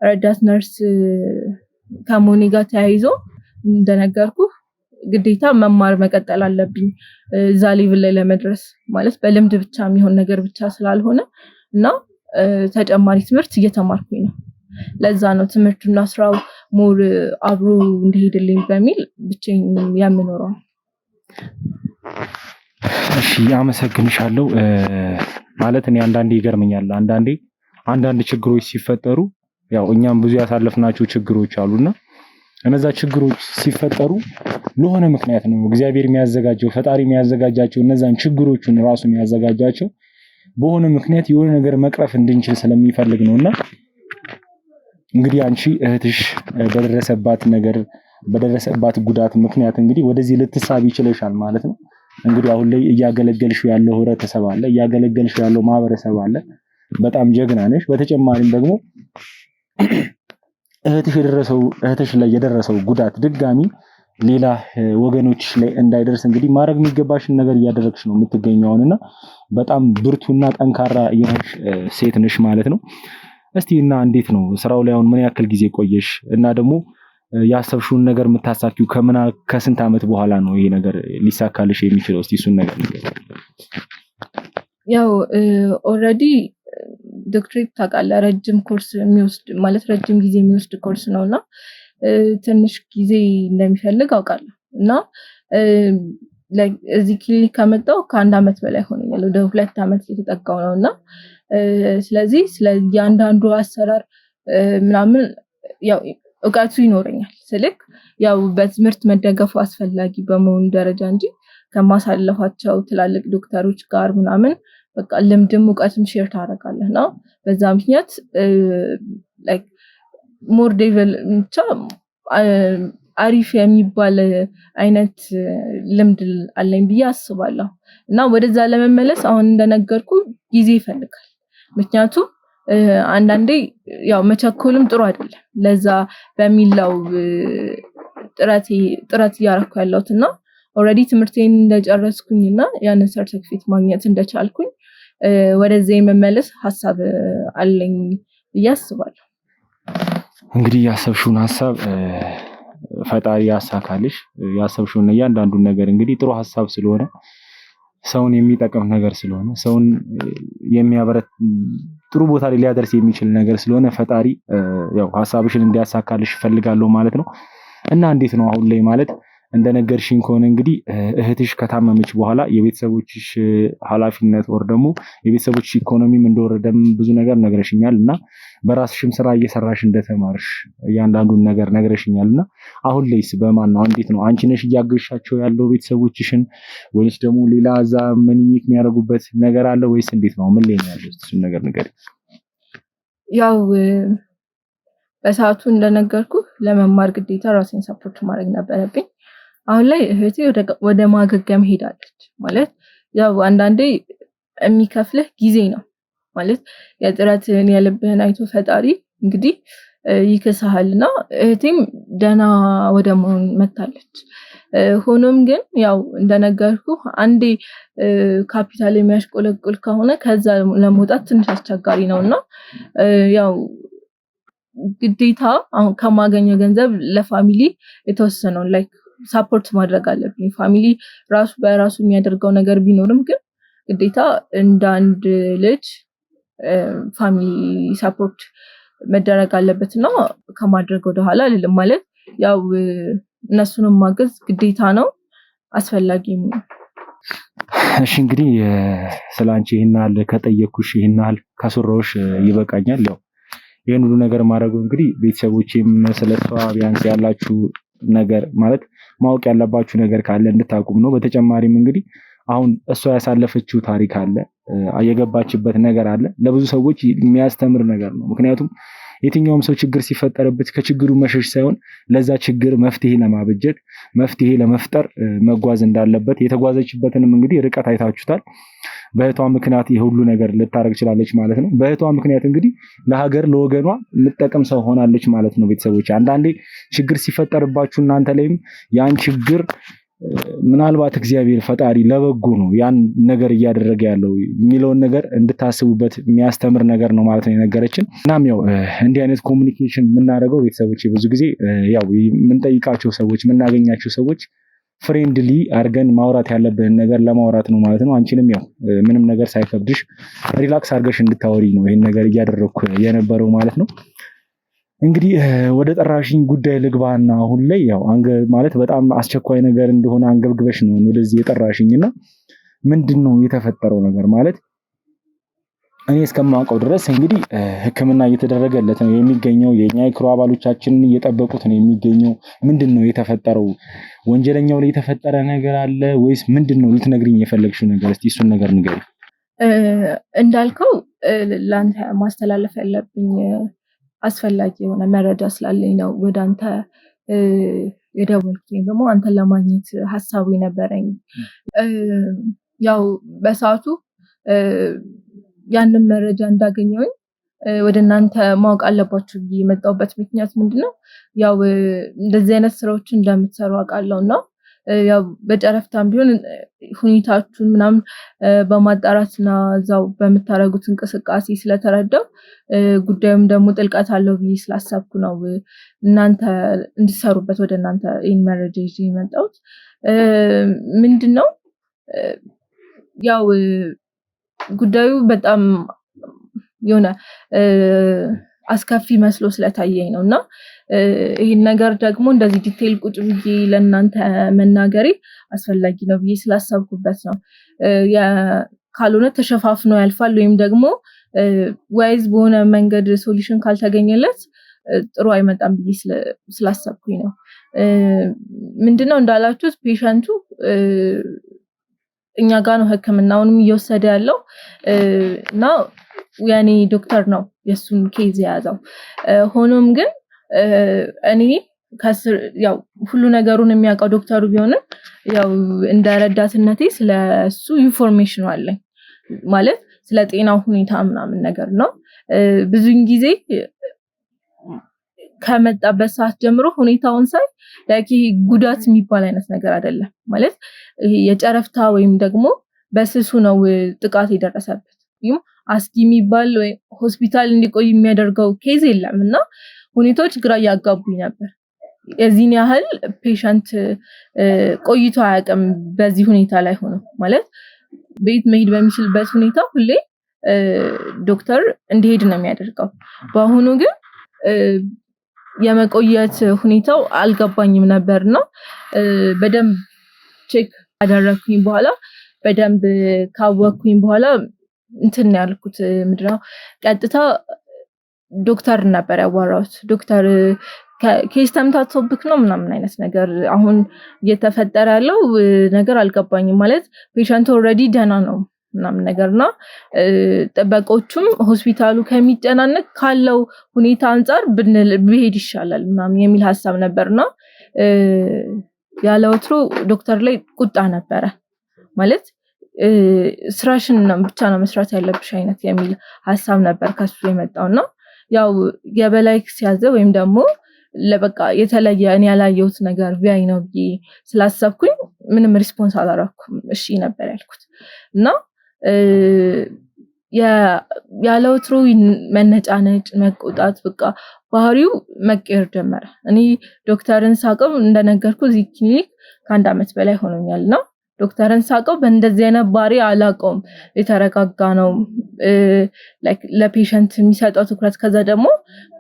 ረዳት ነርስ ከመሆኔ ጋር ተያይዞ እንደነገርኩ ግዴታ መማር መቀጠል አለብኝ እዛ ሌቭል ላይ ለመድረስ ማለት በልምድ ብቻ የሚሆን ነገር ብቻ ስላልሆነ እና ተጨማሪ ትምህርት እየተማርኩኝ ነው። ለዛ ነው ትምህርቱና ስራው ሞር አብሮ እንዲሄድልኝ በሚል ብቻዬን የምኖረው። እሺ አመሰግንሻለሁ። ማለት እኔ አንዳንዴ ይገርመኛል። አንዳንድ ችግሮች ሲፈጠሩ ያው እኛም ብዙ ያሳለፍናቸው ችግሮች አሉና እነዛ ችግሮች ሲፈጠሩ ለሆነ ምክንያት ነው እግዚአብሔር የሚያዘጋጀው፣ ፈጣሪ የሚያዘጋጃቸው እነዛን ችግሮቹን ራሱ የሚያዘጋጃቸው በሆነ ምክንያት የሆነ ነገር መቅረፍ እንድንችል ስለሚፈልግ ነውና እንግዲህ አንቺ እህትሽ በደረሰባት ጉዳት ምክንያት እንግዲህ ወደዚህ ልትሳቢ ይችላል ማለት ነው። እንግዲህ አሁን ላይ እያገለገልሽው ያለው ህብረተሰብ አለ፣ እያገለገልሽው ያለው ማህበረሰብ አለ። በጣም ጀግና ነሽ። በተጨማሪም ደግሞ እህትሽ ላይ የደረሰው ጉዳት ድጋሚ ሌላ ወገኖችሽ ላይ እንዳይደርስ እንግዲህ ማድረግ የሚገባሽን ነገር እያደረግሽ ነው የምትገኘውና በጣም ብርቱና ጠንካራ የሆነሽ ሴት ነሽ ማለት ነው። እስቲ እና እንዴት ነው ስራው ላይ አሁን ምን ያክል ጊዜ ቆየሽ? እና ደግሞ ያሰብሽውን ነገር የምታሳኪው ከስንት ዓመት በኋላ ነው ይሄ ነገር ሊሳካልሽ የሚችለው? እስቲ እሱን ነገር ንገሪኝ። ያው ኦልሬዲ ዶክትሬት ታውቃለህ፣ ረጅም ኮርስ የሚወስድ ማለት ረጅም ጊዜ የሚወስድ ኮርስ ነውና ትንሽ ጊዜ እንደሚፈልግ አውቃለሁ። እና እዚህ ክሊኒክ ከመጣሁ ከ1 ዓመት በላይ ሆነኛል፣ ወደ 2 ዓመት እየተጠጋው ነውና ስለዚህ ስለእያንዳንዱ አሰራር ምናምን ያው እውቀቱ ይኖረኛል። ስልክ ያው በትምህርት መደገፉ አስፈላጊ በመሆኑ ደረጃ እንጂ ከማሳለፋቸው ትላልቅ ዶክተሮች ጋር ምናምን በቃ ልምድም እውቀትም ሼር ታደርጋለህና በዛ ምክንያት ላይክ ሞር ዴቨሎፕ አሪፍ የሚባል አይነት ልምድ አለኝ ብዬ አስባለሁ። እና ወደዛ ለመመለስ አሁን እንደነገርኩ ጊዜ ይፈልጋል። ምክንያቱም አንዳንዴ ያው መቸኮልም ጥሩ አይደለም። ለዛ በሚለው ጥረት እያደረኩ ያለሁትና ኦልሬዲ ትምህርቴን እንደጨረስኩኝና ያንን ሰርቲፊኬት ማግኘት እንደቻልኩኝ ወደዛ የመመለስ ሐሳብ አለኝ ብዬ አስባለሁ። እንግዲህ ያሰብሽውን ሐሳብ ፈጣሪ ያሳካልሽ። ያሰብሽውን እያንዳንዱን ነገር እንግዲህ ጥሩ ሐሳብ ስለሆነ ሰውን የሚጠቅም ነገር ስለሆነ ሰውን የሚያበረት ጥሩ ቦታ ላይ ሊያደርስ የሚችል ነገር ስለሆነ ፈጣሪ ያው ሐሳብሽን እንዲያሳካልሽ ፈልጋለሁ ማለት ነው። እና እንዴት ነው አሁን ላይ ማለት እንደነገርሽኝ ከሆነ እንግዲህ እህትሽ ከታመመች በኋላ የቤተሰቦችሽ ኃላፊነት ወር ደግሞ የቤተሰቦችሽ ኢኮኖሚም እንደወረደም ብዙ ነገር ነግረሽኛል እና በራስሽም ስራ እየሰራሽ እንደተማርሽ እያንዳንዱን ነገር ነግረሽኛልና አሁን ላይስ በማን ነው? እንዴት ነው? አንቺ ነሽ እያገዝሻቸው ያለው ቤተሰቦችሽን ወይስ ደግሞ ሌላ እዛ ምንኝት የሚያደርጉበት ነገር አለ ወይስ እንዴት ነው? ምን ላይ ነው ያለው? እሱን ነገር ንገሪኝ። ያው በሰዓቱ እንደነገርኩ ለመማር ግዴታ ራሴን ሰፖርት ማድረግ ነበረብኝ። አሁን ላይ እህቴ ወደ ማገገም ሄዳለች። ማለት ያው አንዳንዴ የሚከፍልህ ጊዜ ነው ማለት የጥረትን የልብህን አይቶ ፈጣሪ እንግዲህ ይከሳልና እህቴም ደና ወደ መሆን መታለች። ሆኖም ግን ያው እንደነገርኩ አንዴ ካፒታል የሚያሽቆለቁል ከሆነ ከዛ ለመውጣት ትንሽ አስቸጋሪ ነውና ያው ግዴታ አሁን ከማገኘው ገንዘብ ለፋሚሊ የተወሰነውን ላይክ ሳፖርት ማድረግ አለብኝ። ፋሚሊ ራሱ በራሱ የሚያደርገው ነገር ቢኖርም ግን ግዴታ እንደ አንድ ልጅ ፋሚሊ ሳፖርት መደረግ አለበትና ከማድረግ ወደኋላ አይደለም። ማለት ያው እነሱንም ማገዝ ግዴታ ነው፣ አስፈላጊም ነው። እሺ እንግዲህ ስላንቺ ይሄናል ከጠየኩሽ ይሄናል ካስወራውሽ ይበቃኛል። ያው ይሄን ሁሉ ነገር ማድረጉ እንግዲህ ቤተሰቦቼም ስለሷ ቢያንስ ያላችሁ ነገር ማለት ማወቅ ያለባችሁ ነገር ካለ እንድታቁም ነው። በተጨማሪም እንግዲህ አሁን እሷ ያሳለፈችው ታሪክ አለ፣ የገባችበት ነገር አለ፣ ለብዙ ሰዎች የሚያስተምር ነገር ነው። ምክንያቱም የትኛውም ሰው ችግር ሲፈጠርበት ከችግሩ መሸሽ ሳይሆን ለዛ ችግር መፍትሄ ለማበጀት መፍትሄ ለመፍጠር መጓዝ እንዳለበት የተጓዘችበትንም እንግዲህ ርቀት አይታችሁታል። በእህቷ ምክንያት ይሄ ሁሉ ነገር ልታረግ ችላለች ማለት ነው። በእህቷ ምክንያት እንግዲህ ለሀገር ለወገኗ የምትጠቅም ሰው ሆናለች ማለት ነው። ቤተሰቦች አንዳንዴ ችግር ሲፈጠርባችሁ እናንተ ላይም ያን ችግር ምናልባት እግዚአብሔር ፈጣሪ ለበጎ ነው ያን ነገር እያደረገ ያለው የሚለውን ነገር እንድታስቡበት የሚያስተምር ነገር ነው ማለት ነው የነገረችን። እናም ያው እንዲህ አይነት ኮሙኒኬሽን የምናደርገው ቤተሰቦች ብዙ ጊዜ ያው የምንጠይቃቸው ሰዎች የምናገኛቸው ሰዎች ፍሬንድሊ አድርገን ማውራት ያለብን ነገር ለማውራት ነው ማለት ነው። አንቺንም ያው ምንም ነገር ሳይከብድሽ ሪላክስ አድርገሽ እንድታወሪ ነው ይሄን ነገር እያደረኩ የነበረው ማለት ነው። እንግዲህ ወደ ጠራሽኝ ጉዳይ ልግባና አሁን ላይ ያው ማለት በጣም አስቸኳይ ነገር እንደሆነ አንገብግበሽ ነው ወደዚህ የጠራሽኝና ምንድነው የተፈጠረው ነገር ማለት እኔ እስከማውቀው ድረስ እንግዲህ ሕክምና እየተደረገለት ነው የሚገኘው። የኛ የክሩ አባሎቻችንን እየጠበቁት ነው የሚገኘው። ምንድነው የተፈጠረው? ወንጀለኛው ላይ የተፈጠረ ነገር አለ ወይስ ምንድነው ልትነግሪኝ የፈለግሽው ነገር? እስቲ እሱን ነገር ንገሪ። እንዳልከው ለአንተ ማስተላለፍ ያለብኝ አስፈላጊ የሆነ መረጃ ስላለኝ ነው ወደ አንተ የደወልኩት ወይም ደግሞ አንተን ለማግኘት ሀሳቡ የነበረኝ። ያው በሰዓቱ ያንን መረጃ እንዳገኘሁኝ ወደ እናንተ ማወቅ አለባችሁ ብዬ የመጣሁበት ምክንያት ምንድነው? ያው እንደዚህ አይነት ስራዎችን እንደምትሰሩ አውቃለሁና ያው በጨረፍታም ቢሆን ሁኔታችሁን ምናምን በማጣራትና እዛው በምታደርጉት እንቅስቃሴ ስለተረዳው ጉዳዩም ደግሞ ጥልቀት አለው ብዬ ስላሰብኩ ነው እናንተ እንድትሰሩበት ወደ እናንተ ይህን መረጃ ይዤ የመጣሁት። ምንድነው ያው ጉዳዩ በጣም የሆነ አስከፊ መስሎ ስለታየኝ ነው እና ይህን ነገር ደግሞ እንደዚህ ዲቴይል ቁጭ ብዬ ለእናንተ መናገሬ አስፈላጊ ነው ብዬ ስላሰብኩበት ነው። ካልሆነ ተሸፋፍኖ ያልፋል ወይም ደግሞ ዋይዝ በሆነ መንገድ ሶሉሽን ካልተገኘለት ጥሩ አይመጣም ብዬ ስላሰብኩኝ ነው። ምንድነው እንዳላችሁት ፔሸንቱ እኛ ጋር ነው ሕክምናውንም እየወሰደ ያለው እና ያኔ ዶክተር ነው የሱን ኬዝ የያዘው። ሆኖም ግን እኔ ያው ሁሉ ነገሩን የሚያውቀው ዶክተሩ ቢሆንም ያው እንደ ረዳትነቴ ስለሱ ኢንፎርሜሽን አለኝ ማለት ስለ ጤናው ሁኔታ ምናምን ነገር ነው። ብዙን ጊዜ ከመጣበት ሰዓት ጀምሮ ሁኔታውን ሳይ ላይክ ጉዳት የሚባል አይነት ነገር አይደለም ማለት የጨረፍታ ወይም ደግሞ በስሱ ነው ጥቃት የደረሰበት። አስጊ የሚባል ወይ ሆስፒታል እንዲቆይ የሚያደርገው ኬዝ የለም እና ሁኔታዎች ግራ ያጋቡኝ ነበር። የዚህን ያህል ፔሸንት ቆይቶ አያውቅም በዚህ ሁኔታ ላይ ሆኖ ማለት ቤት መሄድ በሚችልበት ሁኔታ ሁሌ ዶክተር እንዲሄድ ነው የሚያደርገው። በአሁኑ ግን የመቆየት ሁኔታው አልገባኝም ነበርና በደንብ ቼክ አደረኩኝ በኋላ በደንብ ካወቅኩኝ በኋላ እንትን ያልኩት ምንድነው ቀጥታ ዶክተር ነበር ያዋራሁት። ዶክተር ኬስ ተምታቶብክ ነው ምናምን አይነት ነገር አሁን እየተፈጠረ ያለው ነገር አልገባኝም ማለት ፔሸንት ኦልሬዲ ደህና ነው ምናምን ነገርና ጥበቆቹም ሆስፒታሉ ከሚጨናነቅ ካለው ሁኔታ አንፃር ብሄድ ይሻላል ምናምን የሚል ሐሳብ ነበርና ያለ ወትሮ ዶክተር ላይ ቁጣ ነበረ ማለት ስራሽን ብቻ ነው መስራት ያለብሽ አይነት የሚል ሐሳብ ነበር ከሱ የመጣውና ያው የበላይ ሲያዘ ወይም ደግሞ ለበቃ የተለየ እኔ ያላየሁት ነገር ቢያይ ነው ብዬ ስላሰብኩኝ ምንም ሪስፖንስ አላደረኩም። እሺ ነበር ያልኩት እና ያለ ወትሮ መነጫነጭ መቆጣት በቃ ባህሪው መቀየር ጀመረ። እኔ ዶክተርን ሳቀው እንደነገርኩ እዚህ ክሊኒክ ከ1 ዓመት በላይ ሆኖኛልና ዶክተርን ሳቀው በእንደዚህ አይነት ባህሪ አላቀውም። የተረጋጋ ነው ላይክ ለፔሸንት የሚሰጠው ትኩረት ከዛ ደግሞ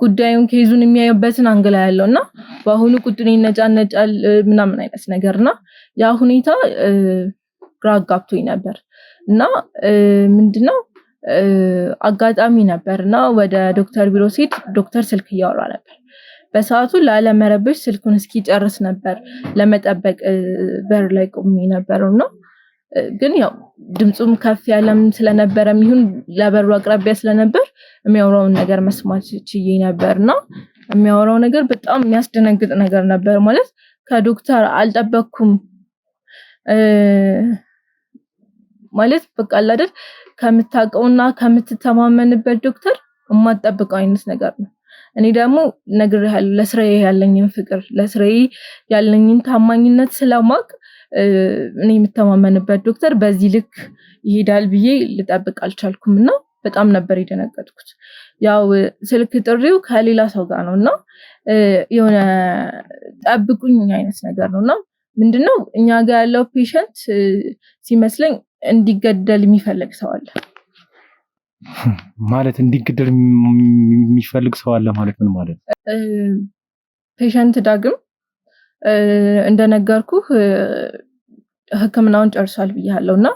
ጉዳዩን ኬዙን የሚያዩበትን አንግላ ያለውና በአሁኑ ቁጥን ይነጫነጫል ምናምን አይነት ነገርና ያ ሁኔታ ግራ አጋብቶኝ ነበር እና ምንድነው አጋጣሚ ነበርና ወደ ዶክተር ቢሮ ሲሄድ ዶክተር ስልክ እያወራ ነበር። በሰዓቱ ላለመረበሽ ስልኩን እስኪጨርስ ነበር ለመጠበቅ በር ላይ ቆሜ ነበርና ግን ያው ድምጹም ከፍ ያለም ስለነበረም ይሁን ለበሩ አቅራቢያ ስለነበር የሚያወራውን ነገር መስማት ችዬ ነበርና የሚያወራው ነገር በጣም የሚያስደነግጥ ነገር ነበር ማለት ከዶክተር አልጠበቅኩም ማለት በቃ አይደል ከምታውቀውና ከምትተማመንበት ዶክተር የማትጠብቀው አይነት ነገር ነው። እኔ ደግሞ ነግሬሃለሁ ለስራዬ ያለኝን ፍቅር ለስራዬ ያለኝን ታማኝነት ስለማቅ እኔ የምተማመንበት ዶክተር በዚህ ልክ ይሄዳል ብዬ ልጠብቅ አልቻልኩምና በጣም ነበር የደነገጥኩት። ያው ስልክ ጥሪው ከሌላ ሰው ጋር ነውና የሆነ ጠብቁኝ አይነት ነገር ነውና ምንድነው እኛ ጋር ያለው ፔሸንት ሲመስለኝ እንዲገደል የሚፈልግ ሰው አለ ማለት እንዲገደል የሚፈልግ ሰው አለ ማለት ምን ማለት ነው? ፔሸንት ዳግም እንደነገርኩ ሕክምናውን ጨርሷል ብያለሁና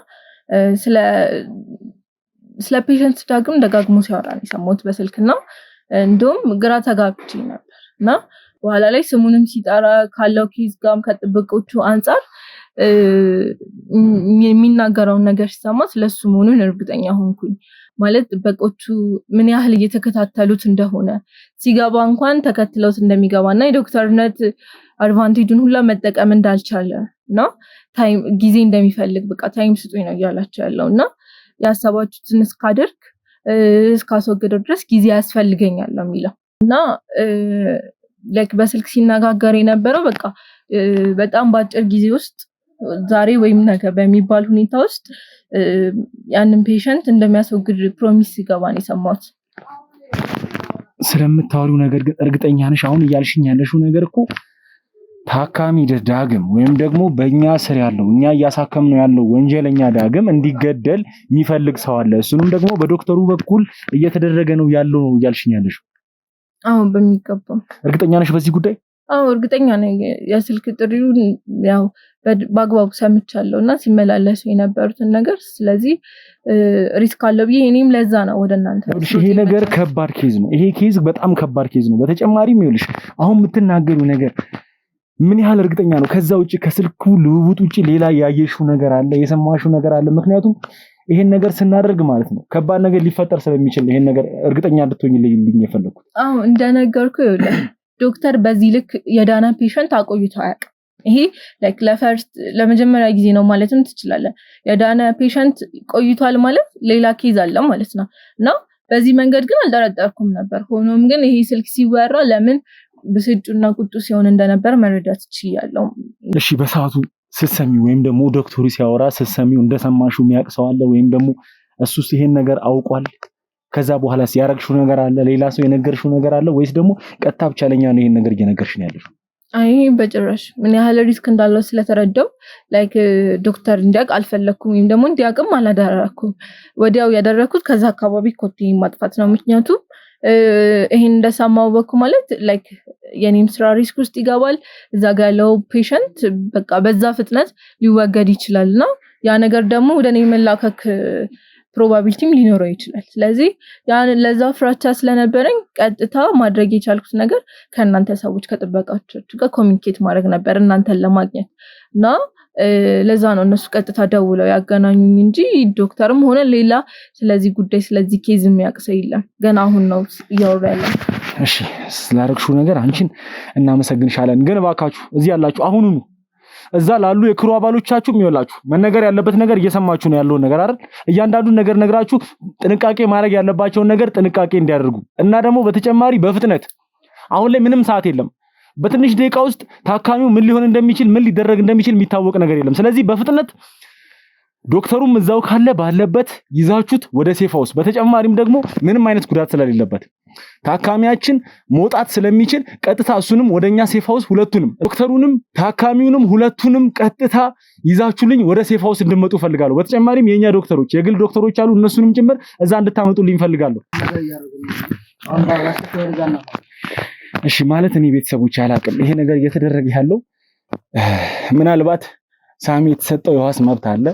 ስለ ፔሸንት ዳግም ደጋግሞ ሲያወራ ነው የሰማሁት በስልክና እንደውም ግራ ተጋብቼ ነበርና በኋላ ላይ ስሙንም ሲጠራ ካለው ኬዝ ጋርም ከጥብቆቹ አንፃር የሚናገረውን ነገር ሲሰማ ስለሱ መሆኑን እርግጠኛ ሆንኩኝ። ማለት ጥበቆቹ ምን ያህል እየተከታተሉት እንደሆነ ሲገባ እንኳን ተከትለውት እንደሚገባና የዶክተርነት አድቫንቴጁን ሁላ መጠቀም እንዳልቻለ እና ታይም ጊዜ እንደሚፈልግ በቃ ታይም ስጡኝ ነው እያላቸው ያለውና ያሰባችሁትን እስካደርግ እስካስወገደው ድረስ ጊዜ ያስፈልገኛል ነው የሚለው እና ላይክ በስልክ ሲነጋገር የነበረው በቃ በጣም በአጭር ጊዜ ውስጥ ዛሬ ወይም ነገ በሚባል ሁኔታ ውስጥ ያንን ፔሸንት እንደሚያስወግድ ፕሮሚስ ሲገባ ነው የሰማሁት። ስለምታወሪው ነገር ግን እርግጠኛ ነሽ? አሁን እያልሽኝ ያለሽው ነገር እኮ ታካሚ ዳግም ወይም ደግሞ በእኛ ስር ያለው እኛ እያሳከምነው ያለው ወንጀለኛ ዳግም እንዲገደል የሚፈልግ ሰው አለ። እሱንም ደግሞ በዶክተሩ በኩል እየተደረገ ነው ያለው ነው እያልሽኝ ያለሽው? አዎ በሚገባ። እርግጠኛ ነሽ በዚህ ጉዳይ? አዎ እርግጠኛ ነኝ። የስልክ ጥሪውን ያው በአግባቡ ሰምቻለሁና ሲመላለሱ የነበሩትን ነገር ስለዚህ ሪስክ አለው ብዬ እኔም ለዛ ነው ወደ እናንተ። ይሄ ነገር ከባድ ኬዝ ነው። ይሄ ኬዝ በጣም ከባድ ኬዝ ነው። በተጨማሪም ይኸውልሽ አሁን የምትናገሩ ነገር ምን ያህል እርግጠኛ ነው? ከዛ ውጪ ከስልኩ ልውውጥ ውጪ ሌላ ያየሽው ነገር አለ? የሰማሽው ነገር አለ? ምክንያቱም ይሄን ነገር ስናደርግ ማለት ነው ከባድ ነገር ሊፈጠር ስለሚችል ይሄን ነገር እርግጠኛ እንድትሆኝልኝ የፈለኩት። አዎ እንደነገርኩ ይኸውልህ ዶክተር በዚህ ልክ የዳና ፔሸንት አቆይቶ አያውቅም። ይሄ ላይክ ለመጀመሪያ ጊዜ ነው ማለትም ትችላለህ። የዳና ፔሸንት ቆይቷል ማለት ሌላ ኬዝ አለ ማለት ነው እና በዚህ መንገድ ግን አልጠረጠርኩም ነበር። ሆኖም ግን ይሄ ስልክ ሲወራ ለምን ብስጩና ቁጡ ሲሆን እንደነበር መረዳት ይችላል። እሺ በሰዓቱ ስትሰሚ ወይም ደግሞ ዶክተሩ ሲያወራ ስትሰሚው እንደሰማሽው የሚያውቅ ሰው አለ ወይም ደግሞ እሱስ ይሄን ነገር አውቋል? ከዛ በኋላ ሲያረግሽው ነገር አለ? ሌላ ሰው የነገርሽው ነገር አለ ወይስ ደግሞ ቀጥታ ብቻ ለኛ ነው ይሄን ነገር እየነገርሽኝ ያለሽው? አይ በጭራሽ ምን ያህል ሪስክ እንዳለው ስለተረዳው ላይክ ዶክተር እንዲያውቅ አልፈለኩም ወይም ደግሞ እንዲያውቅም አላደረኩም። ወዲያው ያደረኩት ከዛ አካባቢ ኮቴ ማጥፋት ነው። ምክንያቱም ይሄን እንደሰማው በኩ ማለት ላይክ የኔም ስራ ሪስክ ውስጥ ይገባል። እዛ ጋር ያለው ፔሸንት በቃ በዛ ፍጥነት ሊወገድ ይችላልና ያ ነገር ደግሞ ወደኔ መላከክ ፕሮባቢሊቲም ሊኖረው ይችላል። ስለዚህ ያን ለዛ ፍራቻ ስለነበረኝ ቀጥታ ማድረግ የቻልኩት ነገር ከእናንተ ሰዎች ከጥበቃዎቻችሁ ጋር ኮሚኒኬት ማድረግ ነበር እናንተን ለማግኘት እና ለዛ ነው እነሱ ቀጥታ ደውለው ያገናኙኝ እንጂ ዶክተርም ሆነ ሌላ ስለዚህ ጉዳይ ስለዚህ ኬዝ የሚያውቅ ሰው የለም። ገና አሁን ነው እያወራ ያለው። እሺ ስላደረግሽው ነገር አንቺን እናመሰግንሻለን። ግን እባካችሁ እዚህ ያላችሁ አሁኑኑ እዛ ላሉ የክሩ አባሎቻችሁ የሚወላችሁ መነገር ያለበት ነገር እየሰማችሁ ነው ያለው ነገር አይደል? እያንዳንዱን ነገር ነግራችሁ ጥንቃቄ ማድረግ ያለባቸውን ነገር ጥንቃቄ እንዲያደርጉ እና ደግሞ በተጨማሪ በፍጥነት አሁን ላይ ምንም ሰዓት የለም። በትንሽ ደቂቃ ውስጥ ታካሚው ምን ሊሆን እንደሚችል ምን ሊደረግ እንደሚችል የሚታወቅ ነገር የለም። ስለዚህ በፍጥነት ዶክተሩም እዛው ካለ ባለበት ይዛችሁት ወደ ሴፍ ሃውስ፣ በተጨማሪም ደግሞ ምንም አይነት ጉዳት ስለሌለበት ታካሚያችን መውጣት ስለሚችል ቀጥታ እሱንም ወደኛ ሴፍ ሃውስ ሁለቱንም ዶክተሩንም ታካሚውንም ሁለቱንም ቀጥታ ይዛችሁልኝ ወደ ሴፍ ሃውስ እንድመጡ ፈልጋለሁ። በተጨማሪም የኛ ዶክተሮች የግል ዶክተሮች አሉ፣ እነሱንም ጭምር እዛ እንድታመጡልኝ ፈልጋለሁ። እሺ ማለት እኔ ቤተሰቦች አላቅም ይሄ ነገር እየተደረገ ያለው ምናልባት ሳሚ የተሰጠው የዋስ መብት አለ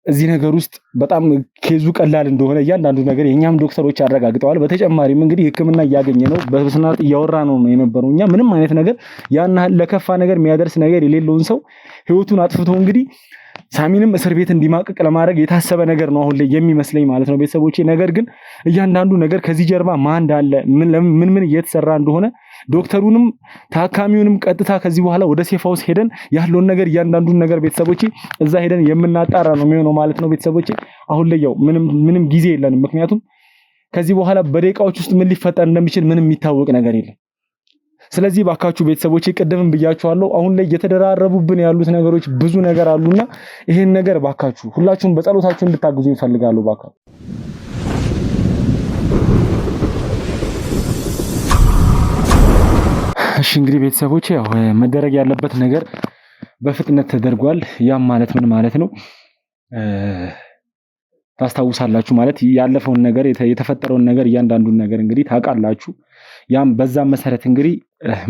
እዚህ ነገር ውስጥ በጣም ኬዙ ቀላል እንደሆነ እያንዳንዱ ነገር የኛም ዶክተሮች አረጋግጠዋል። በተጨማሪም እንግዲህ ሕክምና እያገኘ ነው፣ በስናት እያወራ ነው የነበረው። እኛ ምንም አይነት ነገር ያን ለከፋ ነገር የሚያደርስ ነገር የሌለውን ሰው ህይወቱን አጥፍቶ እንግዲህ ሳሚንም እስር ቤት እንዲማቅቅ ለማድረግ የታሰበ ነገር ነው አሁን ላይ የሚመስለኝ ማለት ነው ቤተሰቦቼ። ነገር ግን እያንዳንዱ ነገር ከዚህ ጀርባ ማን እንዳለ ምን እየተሰራ እንደሆነ ዶክተሩንም ታካሚውንም ቀጥታ ከዚህ በኋላ ወደ ሴፍ ሃውስ ሄደን ያለውን ነገር እያንዳንዱን ነገር ቤተሰቦቼ እዛ ሄደን የምናጣራ ነው የሚሆነው ማለት ነው ቤተሰቦቼ። አሁን ላይ ያው ምንም ጊዜ የለንም፣ ምክንያቱም ከዚህ በኋላ በደቂቃዎች ውስጥ ምን ሊፈጠር እንደሚችል ምንም የሚታወቅ ነገር የለም። ስለዚህ ባካችሁ ቤተሰቦቼ ቅድምም ብያችኋለሁ አሁን ላይ እየተደራረቡብን ያሉት ነገሮች ብዙ ነገር አሉና ይሄን ነገር ባካችሁ ሁላችሁም በጸሎታችሁ እንድታግዙ ይፈልጋሉ ባካችሁ። እሺ እንግዲህ ቤተሰቦቼ ያው መደረግ ያለበት ነገር በፍጥነት ተደርጓል። ያም ማለት ምን ማለት ነው? ታስታውሳላችሁ ማለት ያለፈውን ነገር የተፈጠረውን ነገር እያንዳንዱን ነገር እንግዲህ ታውቃላችሁ። ያም በዛም መሰረት እንግዲህ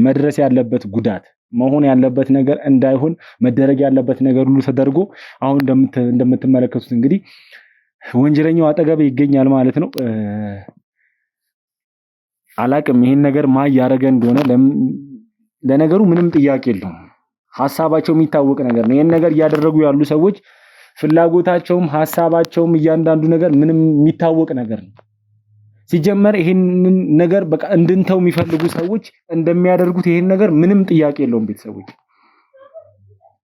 መድረስ ያለበት ጉዳት መሆን ያለበት ነገር እንዳይሆን መደረግ ያለበት ነገር ሁሉ ተደርጎ አሁን እንደምትመለከቱት እንግዲህ ወንጀለኛው አጠገቤ ይገኛል ማለት ነው። አላቅም ይሄን ነገር ያረገ እንደሆነ ለነገሩ ምንም ጥያቄ የለውም። ሐሳባቸው የሚታወቅ ነገር ነው። ይሄን ነገር እያደረጉ ያሉ ሰዎች ፍላጎታቸውም ሐሳባቸውም እያንዳንዱ ነገር ምንም የሚታወቅ ነገር ነው። ሲጀመር ይሄን ነገር በቃ እንድንተው የሚፈልጉ ሰዎች እንደሚያደርጉት ይሄን ነገር ምንም ጥያቄ የለውም ቤተሰቦች።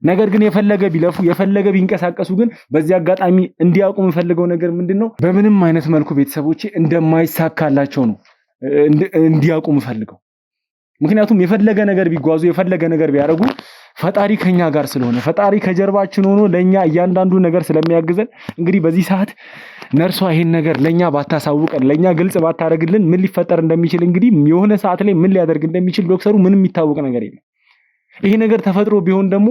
ነገር ግን የፈለገ ቢለፉ የፈለገ ቢንቀሳቀሱ ግን በዚህ አጋጣሚ እንዲያውቁ የምፈልገው ነገር ምንድነው በምንም አይነት መልኩ ቤተሰቦቼ እንደማይሳካላቸው ነው እንዲያውቁ የምፈልገው። ምክንያቱም የፈለገ ነገር ቢጓዙ የፈለገ ነገር ቢያደርጉ ፈጣሪ ከኛ ጋር ስለሆነ ፈጣሪ ከጀርባችን ሆኖ ለኛ እያንዳንዱ ነገር ስለሚያግዘን እንግዲህ በዚህ ሰዓት ነርሷ ይሄን ነገር ለኛ ባታሳውቀን ለኛ ግልጽ ባታረግልን ምን ሊፈጠር እንደሚችል እንግዲህ የሆነ ሰዓት ላይ ምን ሊያደርግ እንደሚችል ዶክተሩ ምንም የሚታወቅ ነገር የለም። ይሄ ነገር ተፈጥሮ ቢሆን ደግሞ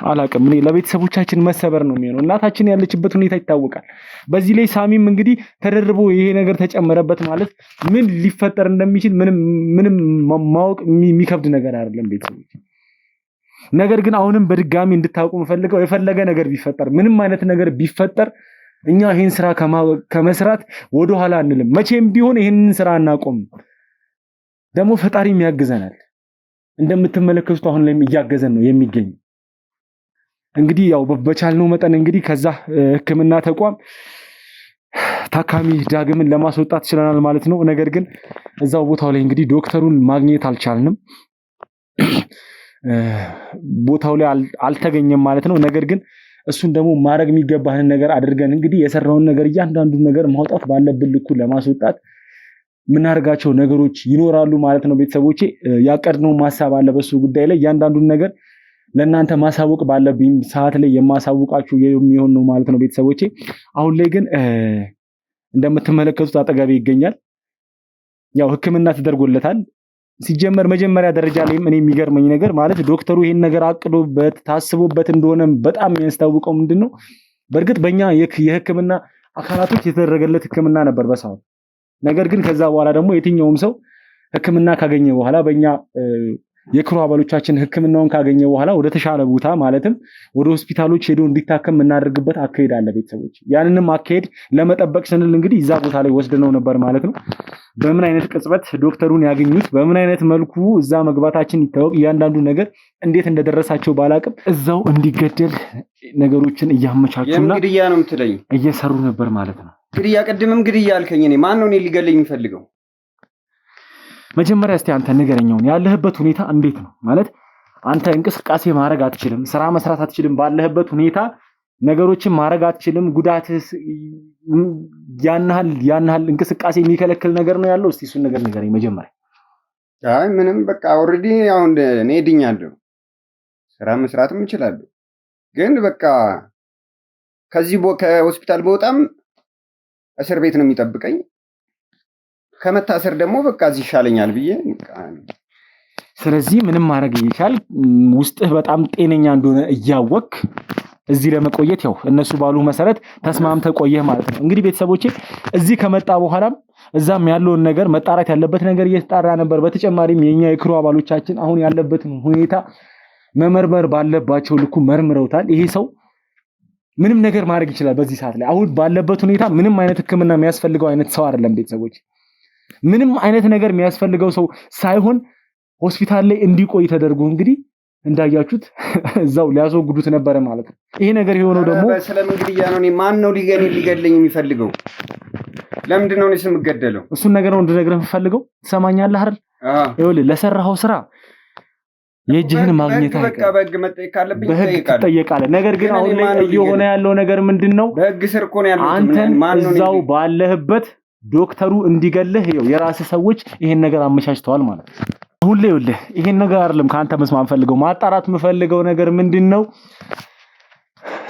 አላቅም እኔ ለቤተሰቦቻችን መሰበር ነው የሚሆነው። እናታችን ያለችበት ሁኔታ ይታወቃል። በዚህ ላይ ሳሚም እንግዲህ ተደርቦ ይሄ ነገር ተጨመረበት ማለት ምን ሊፈጠር እንደሚችል ምንም ማወቅ የሚከብድ ነገር አይደለም ቤተሰቦች። ነገር ግን አሁንም በድጋሚ እንድታውቁ የምፈልገው የፈለገ ነገር ቢፈጠር ምንም አይነት ነገር ቢፈጠር እኛ ይሄን ስራ ከመስራት ወደ ኋላ አንልም። መቼም ቢሆን ይሄንን ስራ እናቆም። ደግሞ ፈጣሪም ያግዘናል። እንደምትመለከቱት አሁን ላይ እያገዘን ነው የሚገኝ። እንግዲህ ያው በቻልነው መጠን እንግዲህ ከዛ ሕክምና ተቋም ታካሚ ዳግምን ለማስወጣት ችለናል ማለት ነው። ነገር ግን እዛው ቦታው ላይ እንግዲህ ዶክተሩን ማግኘት አልቻልንም። ቦታው ላይ አልተገኘም ማለት ነው። ነገር ግን እሱን ደግሞ ማድረግ የሚገባህን ነገር አድርገን እንግዲህ የሰራውን ነገር እያንዳንዱን ነገር ማውጣት ባለብን ልኩ ለማስወጣት ምናርጋቸው ነገሮች ይኖራሉ ማለት ነው። ቤተሰቦቼ ያቀድነው ማሳብ አለ በሱ ጉዳይ ላይ እያንዳንዱን ነገር ለእናንተ ማሳወቅ ባለብኝ ሰዓት ላይ የማሳውቃችሁ የሚሆን ነው ማለት ነው ቤተሰቦቼ። አሁን ላይ ግን እንደምትመለከቱት አጠገቤ ይገኛል። ያው ሕክምና ተደርጎለታል። ሲጀመር መጀመሪያ ደረጃ ላይ እኔ የሚገርመኝ ነገር ማለት ዶክተሩ ይሄን ነገር አቅዶበት ታስቦበት እንደሆነ በጣም የሚያስታውቀው ምንድነው በእርግጥ በእኛ የሕክምና አካላቶች የተደረገለት ሕክምና ነበር በሰዓቱ። ነገር ግን ከዛ በኋላ ደግሞ የትኛውም ሰው ሕክምና ካገኘ በኋላ በእኛ የክሩ አባሎቻችን ሕክምናውን ካገኘ በኋላ ወደ ተሻለ ቦታ ማለትም ወደ ሆስፒታሎች ሄዶ እንዲታከም እናደርግበት አካሄድ አለ ቤተሰቦች። ያንንም አካሄድ ለመጠበቅ ስንል እንግዲህ እዛ ቦታ ላይ ወስደነው ነበር ማለት ነው። በምን አይነት ቅጽበት ዶክተሩን ያገኙት በምን አይነት መልኩ እዛ መግባታችን ይታወቅ እያንዳንዱ ነገር እንዴት እንደደረሳቸው ባላቅም እዛው እንዲገደል ነገሮችን እያመቻቹና ግድያ ነው የምትለኝ እየሰሩ ነበር ማለት ነው። ግድያ ቅድምም ግድያ አልከኝ። እኔ ማን ነው እኔ ሊገለኝ የሚፈልገው? መጀመሪያ እስቲ አንተ ንገረኛውን ያለህበት ሁኔታ እንዴት ነው ማለት አንተ እንቅስቃሴ ማድረግ አትችልም፣ ስራ መስራት አትችልም። ባለህበት ሁኔታ ነገሮችን ማድረግ አትችልም። ጉዳትስ ያንሃል እንቅስቃሴ የሚከለክል ነገር ነው ያለው? እስቲ እሱን ነገር ንገረኝ መጀመሪያ። አይ ምንም በቃ ኦሬዲ አሁን እኔ ድኛለሁ፣ ስራ መስራትም እችላለሁ። ግን በቃ ከዚህ ከሆስፒታል በወጣም እስር ቤት ነው የሚጠብቀኝ። ከመታሰር ደግሞ በቃ እዚህ ይሻለኛል ብዬ ስለዚህ ምንም ማድረግ ይቻል ውስጥህ በጣም ጤነኛ እንደሆነ እያወቅ እዚህ ለመቆየት ያው እነሱ ባሉ መሰረት ተስማምተ ቆየህ ማለት ነው። እንግዲህ ቤተሰቦቼ እዚህ ከመጣ በኋላም እዛም ያለውን ነገር መጣራት ያለበት ነገር እየተጣራ ነበር። በተጨማሪም የኛ የክሩ አባሎቻችን አሁን ያለበትን ሁኔታ መመርመር ባለባቸው ልኩ መርምረውታል። ይሄ ሰው ምንም ነገር ማድረግ ይችላል በዚህ ሰዓት ላይ አሁን ባለበት ሁኔታ ምንም አይነት ሕክምና የሚያስፈልገው አይነት ሰው አይደለም ቤተሰቦች። ምንም አይነት ነገር የሚያስፈልገው ሰው ሳይሆን ሆስፒታል ላይ እንዲቆይ ተደርጎ እንግዲህ እንዳያችሁት እዛው ሊያስወግዱት ነበር ማለት ነው። ይሄ ነገር የሆነው ደግሞ ስለምን ግድያ ነው? ማን ነው ሊገለኝ የሚፈልገው? ለምንድን ነው እኔስ የምገደለው? እሱን ነገር ነው እንድነግርህ የምፈልገው። ትሰማኛለህ አይደል? ይኸውልህ ለሰራኸው ስራ የእጅህን ማግኘት በቃ በህግ መጠየቅ ካለብኝ ትጠየቃለህ። ነገር ግን አሁን ላይ እየሆነ ያለው ነገር ምንድነው? በህግ ስር እኮ ነው ያለው። አንተን እዛው ባለህበት ዶክተሩ እንዲገልህ ይኸው የራስህ ሰዎች ይሄን ነገር አመቻችተዋል ማለት ነው። አሁን ላይ ይኸውልህ ይሄን ነገር አይደለም ካንተ መስማት ፈልገው ማጣራት የምፈልገው ነገር ምንድነው?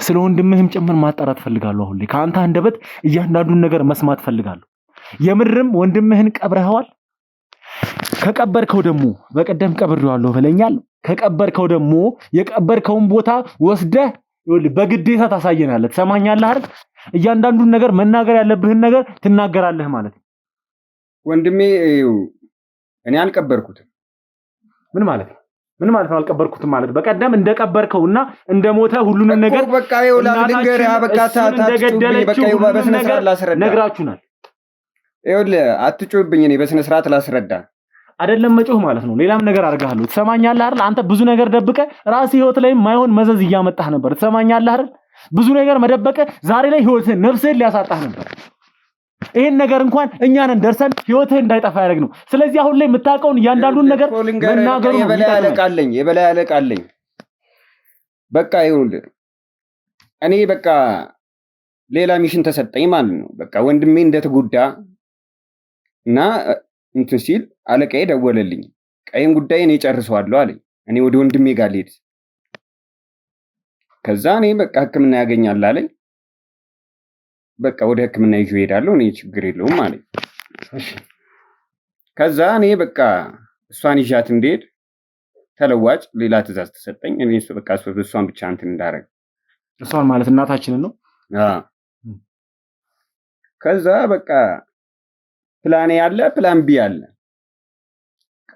ስለ ወንድምህም ጭምር ማጣራት ፈልጋለሁ። አሁን ላይ ካንተ አንደበት እያንዳንዱን ነገር መስማት ፈልጋለሁ። የምርም ወንድምህን ቀብረኸዋል? ከቀበርከው ደግሞ በቀደም ቀብሬዋለሁ ብለኛል። ከቀበርከው ደግሞ የቀበርከውን ቦታ ወስደህ በግዴታ ታሳየናለህ። ትሰማኛለህ አይደል? እያንዳንዱን ነገር መናገር ያለብህን ነገር ትናገራለህ ማለት ነው። ወንድሜ እኔ አልቀበርኩትም። ምን ማለት ነው? ምን ማለት ነው አልቀበርኩትም ማለት? በቀደም እንደቀበርከውና እንደሞተ ሁሉንም ነገር በቃ ይኸውልህ ልንገርህ፣ በቃ በስነ ስርዓት ላስረዳ ነግራችሁናል። ይኸውልህ አትጮህብኝ፣ እኔ በስነ ስርዓት ላስረዳ አይደለም መጮህ ማለት ነው። ሌላም ነገር አድርጋለሁ። ትሰማኛለህ አይደል? አንተ ብዙ ነገር ደብቀ ራስህ ህይወት ላይ ማይሆን መዘዝ እያመጣህ ነበር። ትሰማኛለህ አይደል? ብዙ ነገር መደበቀ ዛሬ ላይ ህይወትህን ነፍስህን ሊያሳጣህ ነበር። ይሄን ነገር እንኳን እኛንን ደርሰን ህይወትህን እንዳይጠፋ ያደርግ ነው። ስለዚህ አሁን ላይ የምታውቀውን እያንዳንዱን ነገር መናገሩ ነው። የበላይ አለቃ አለኝ። በቃ ይኸውልህ እኔ በቃ ሌላ ሚሽን ተሰጠኝ ማለት ነው። በቃ ወንድሜ እንደተጎዳ እና እንትን ሲል አለቃዬ ደወለልኝ። ቀይን ጉዳይ እኔ ጨርሰዋለሁ አለኝ። እኔ ወደ ወንድሜ ጋር ልሄድ፣ ከዛ እኔ በቃ ህክምና ያገኛል አለኝ። በቃ ወደ ህክምና ይዤ እሄዳለሁ፣ እኔ ችግር የለውም አለኝ። እሺ ከዛ እኔ በቃ እሷን ይዣት እንድሄድ ተለዋጭ ሌላ ትእዛዝ ተሰጠኝ። እኔ በቃ እሷን ብቻ እንትን እንዳደረግ። እሷን ማለት እናታችንን ነው። ከዛ በቃ ፕላን ኤ አለ፣ ፕላን ቢ አለ።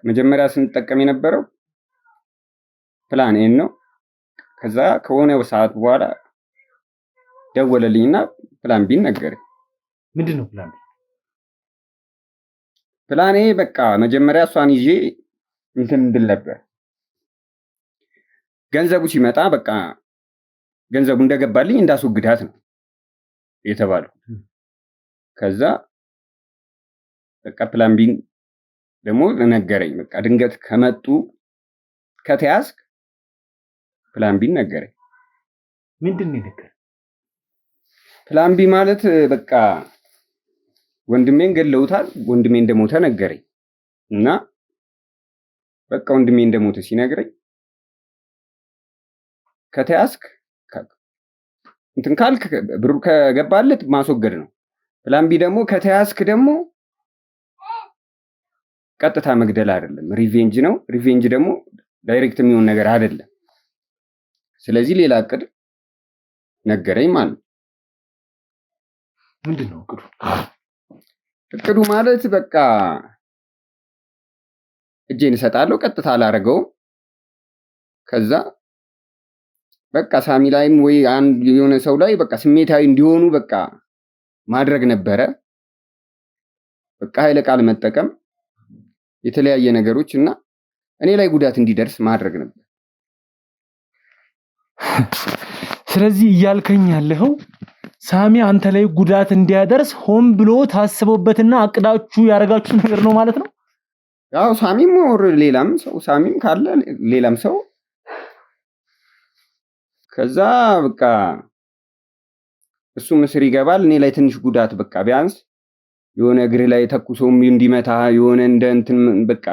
መጀመሪያ ስንጠቀም የነበረው ፕላን ኤ ነው። ከዛ ከሆነ ሰዓት በኋላ ደወለልኝና ፕላን ቢ ነገረኝ። ምንድነው ፕላን ቢ? ፕላን ኤ በቃ መጀመሪያ እሷን ይዤ እንትን እንድል ነበር። ገንዘቡ ሲመጣ በቃ ገንዘቡ እንደገባልኝ እንዳስወግዳት ነው የተባለው። ከዛ በቃ ፕላን ቢ ደግሞ ነገረኝ። በቃ ድንገት ከመጡ ከተያዝክ ፕላን ቢ ነገረኝ። ምንድነው የነገረኝ? ፕላን ቢ ማለት በቃ ወንድሜን ገለውታል፣ ወንድሜ እንደሞተ ነገረኝ። እና በቃ ወንድሜ እንደሞተ ሲነግረኝ ከተያዝክ እንትን ካልክ ብሩ ከገባለት ማስወገድ ነው። ፕላን ቢ ደግሞ ከተያዝክ ደግሞ ቀጥታ መግደል አይደለም፣ ሪቬንጅ ነው። ሪቬንጅ ደግሞ ዳይሬክት የሚሆን ነገር አይደለም። ስለዚህ ሌላ እቅድ ነገረኝ ማለት ነው። ምንድነው እቅዱ? እቅዱ ማለት በቃ እጄን እሰጣለሁ፣ ቀጥታ አላረገውም። ከዛ በቃ ሳሚ ላይም ወይ አንድ የሆነ ሰው ላይ በቃ ስሜታዊ እንዲሆኑ በቃ ማድረግ ነበረ። በቃ ኃይለ ቃል መጠቀም፣ የተለያየ ነገሮች እና እኔ ላይ ጉዳት እንዲደርስ ማድረግ ነበር። ስለዚህ እያልከኝ ያለው ሳሚ አንተ ላይ ጉዳት እንዲያደርስ ሆን ብሎ ታስቦበትና አቅዳችሁ ያረጋችሁ ነገር ነው ማለት ነው። ያው ሳሚም ወር ሌላም ሰው ሳሚም ካለ ሌላም ሰው ከዛ በቃ እሱ ምስር ይገባል። እኔ ላይ ትንሽ ጉዳት በቃ ቢያንስ የሆነ እግር ላይ ተኩሶም እንዲመታ የሆነ እንደ እንትን በቃ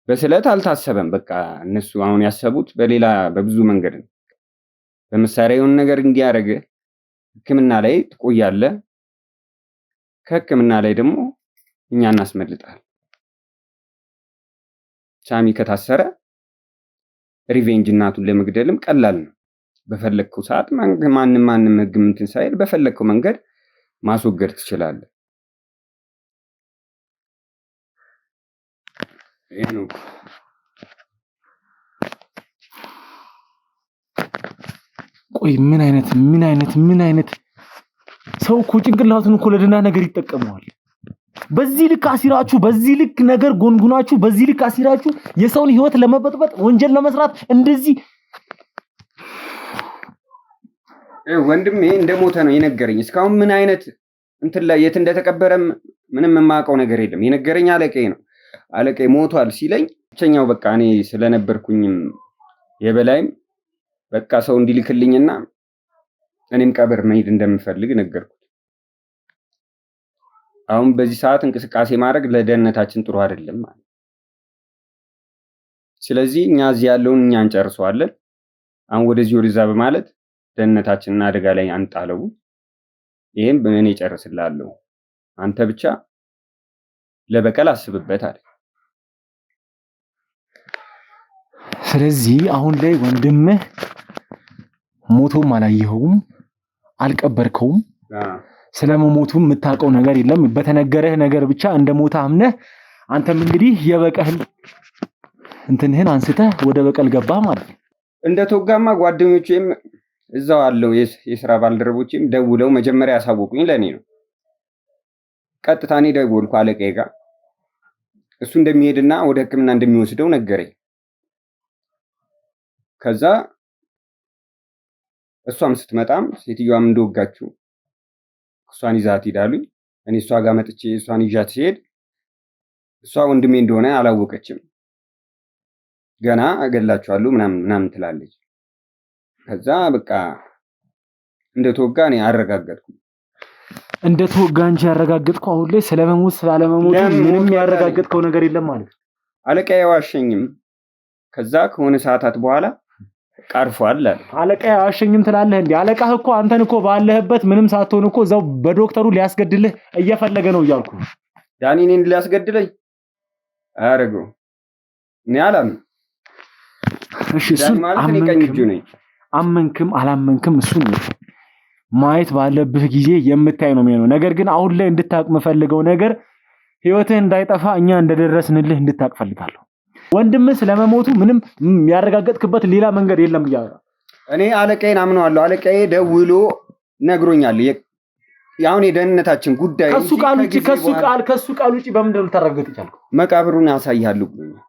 በስለት አልታሰበም። በቃ እነሱ አሁን ያሰቡት በሌላ በብዙ መንገድ ነው። በመሳሪያ የሆነ ነገር እንዲያረግ ህክምና ላይ ትቆያለህ። ከህክምና ላይ ደግሞ እኛ እናስመልጣለን። ሳሚ ከታሰረ ሪቬንጅ እናቱን ለመግደልም ቀላል ነው። በፈለግከው ሰዓት ማንም ህግ እንትን ሳይል በፈለግከው መንገድ ማስወገድ ትችላለህ። ይሄ ነው። ቆይ ምን አይነት ሰው እኮ ጭንቅላቱን እኮ ለደህና ነገር ይጠቀመዋል። በዚህ ልክ አሲራችሁ፣ በዚህ ልክ ነገር ጎንጉናችሁ፣ በዚህ ልክ አሲራችሁ የሰውን ህይወት ለመበጥበጥ ወንጀል ለመስራት እንደዚህ ወንድሜ እንደሞተ ነው የነገረኝ። እስካሁን ምን አይነት እንትን ላይ የት እንደተቀበረ ምንም የማውቀው ነገር የለም። የነገረኝ አለቃዬ ነው። አለቃዬ ሞቷል ሲለኝ ብቸኛው በቃ እኔ ስለነበርኩኝም የበላይም በቃ ሰው እንዲልክልኝና እኔም ቀብር መሄድ እንደምፈልግ ነገርኩት። አሁን በዚህ ሰዓት እንቅስቃሴ ማድረግ ለደህንነታችን ጥሩ አይደለም ማለት። ስለዚህ እኛ እዚህ ያለውን እኛ እንጨርሰዋለን። አሁን ወደዚህ ወደዛ በማለት ደህንነታችንን አደጋ ላይ አንጣለው። ይሄን በእኔ ጨርስላለሁ፣ አንተ ብቻ ለበቀል አስብበት አለ። ስለዚህ አሁን ላይ ወንድምህ ሞቶም አላየኸውም አልቀበርከውም ስለመሞቱም የምታውቀው ነገር የለም በተነገረህ ነገር ብቻ እንደሞተ አምነህ አንተም እንግዲህ የበቀል እንትንህን አንስተህ ወደ በቀል ገባ ማለት ነው። እንደተወጋማ ጓደኞቼም እዛው አለው የሥራ ባልደረቦቼም ደውለው መጀመሪያ ያሳወቁኝ ለኔ ነው። ቀጥታ እኔ ደወልኩ አለቃዬ ጋር እሱ እንደሚሄድና ወደ ሕክምና እንደሚወስደው ነገረኝ። ከዛ እሷም ስትመጣም ሴትዮዋም እንደወጋችሁ እሷን ይዛት ሄዳሉኝ። እኔ እሷ ጋር መጥቼ እሷን ይዣት ሲሄድ እሷ ወንድሜ እንደሆነ አላወቀችም። ገና እገላችኋለሁ ምናምን ትላለች። ከዛ በቃ እንደተወጋ እኔ አረጋገጥኩ። እንደተወጋ እንጂ ያረጋገጥከው አሁን ላይ ስለመሞት ስላለመሞት ምንም ያረጋገጥከው ነገር የለም ማለት ነው። አለቃዬ ዋሸኝም። ከዛ ከሆነ ሰዓታት በኋላ ቀርፏል አለ። አለቃዬ ዋሸኝም ትላለህ እንዴ? አለቃህ እኮ አንተን እኮ ባለህበት ምንም ሳትሆን እኮ እዛው በዶክተሩ ሊያስገድልህ እየፈለገ ነው እያልኩ ዳኒ እኔን ሊያስገድለኝ አያረገው እኔ አላምንም። እሺ እሱን አመንክም አላመንክም እሱን ማየት ባለብህ ጊዜ የምታይ ነው የሚሆነው። ነገር ግን አሁን ላይ እንድታቅ የምፈልገው ነገር ህይወትህ እንዳይጠፋ እኛ እንደደረስንልህ እንድታቅ ፈልጋለሁ። ወንድምህ ስለመሞቱ ምንም ያረጋገጥክበት ሌላ መንገድ የለም ይላል። እኔ አለቃዬን አምነዋለሁ። አለቃዬ ደውሎ ነግሮኛል። ያው የደህንነታችን ጉዳይ ከሱ ቃል ውጪ በምንድን ነው ልታረጋግጥ ይቻልከው? መቃብሩን ያሳያለሁ ብሎኛል።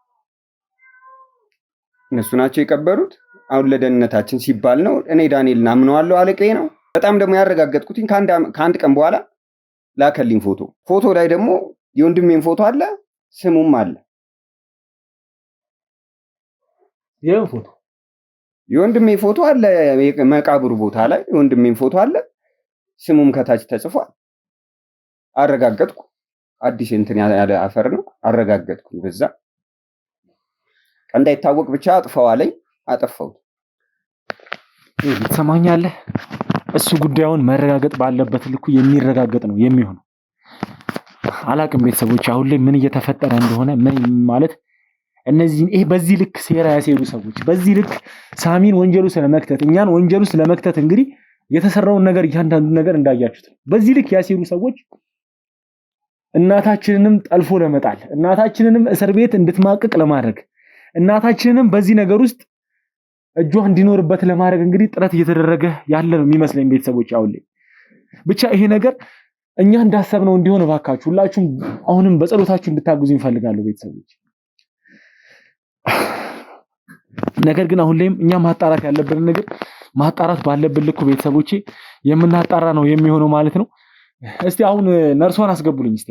እነሱ ናቸው የቀበሩት። አሁን ለደህንነታችን ሲባል ነው። እኔ ዳንኤልን አምነዋለሁ። አለቃዬ ነው። በጣም ደግሞ ያረጋገጥኩት ከአንድ ቀን በኋላ ላከልኝ ፎቶ ላይ ደግሞ የወንድሜን ፎቶ አለ፣ ስሙም አለ። የወንድሜ ፎቶ አለ መቃብሩ ቦታ ላይ የወንድሜን ፎቶ አለ፣ ስሙም ከታች ተጽፏል። አረጋገጥኩ። አዲስ እንትን ያለ አፈር ነው። አረጋገጥኩ። በዛ እንዳይታወቅ ብቻ አጥፈው አለኝ። አጠፋሁት። ትሰማኛለህ? እሱ ጉዳዩን መረጋገጥ ባለበት ልኩ የሚረጋገጥ ነው የሚሆነው። አላቅም ቤተሰቦች አሁን ላይ ምን እየተፈጠረ እንደሆነ ምን ማለት እነዚህን በዚህ ልክ ሴራ ያሴሩ ሰዎች በዚህ ልክ ሳሚን ወንጀሉ ስለመክተት እኛን ወንጀሉ ስለመክተት እንግዲህ የተሰራውን ነገር እያንዳንዱ ነገር እንዳያችሁት በዚህ ልክ ያሴሩ ሰዎች እናታችንንም ጠልፎ ለመጣል እናታችንንም እስር ቤት እንድትማቅቅ ለማድረግ እናታችንንም በዚህ ነገር ውስጥ እጇ እንዲኖርበት ለማድረግ እንግዲህ ጥረት እየተደረገ ያለ ነው የሚመስለኝ ቤተሰቦች። አሁን ላይ ብቻ ይሄ ነገር እኛ እንዳሰብነው እንዲሆን እባካችሁ ሁላችሁም አሁንም በጸሎታችሁ እንድታግዙ እንፈልጋለሁ ቤተሰቦች። ነገር ግን አሁን ላይም እኛ ማጣራት ያለብን ነገር ማጣራት ባለብን ልኩ ቤተሰቦቼ የምናጣራ ነው የሚሆነው ማለት ነው። እስቲ አሁን ነርሷን አስገቡልኝ እስቲ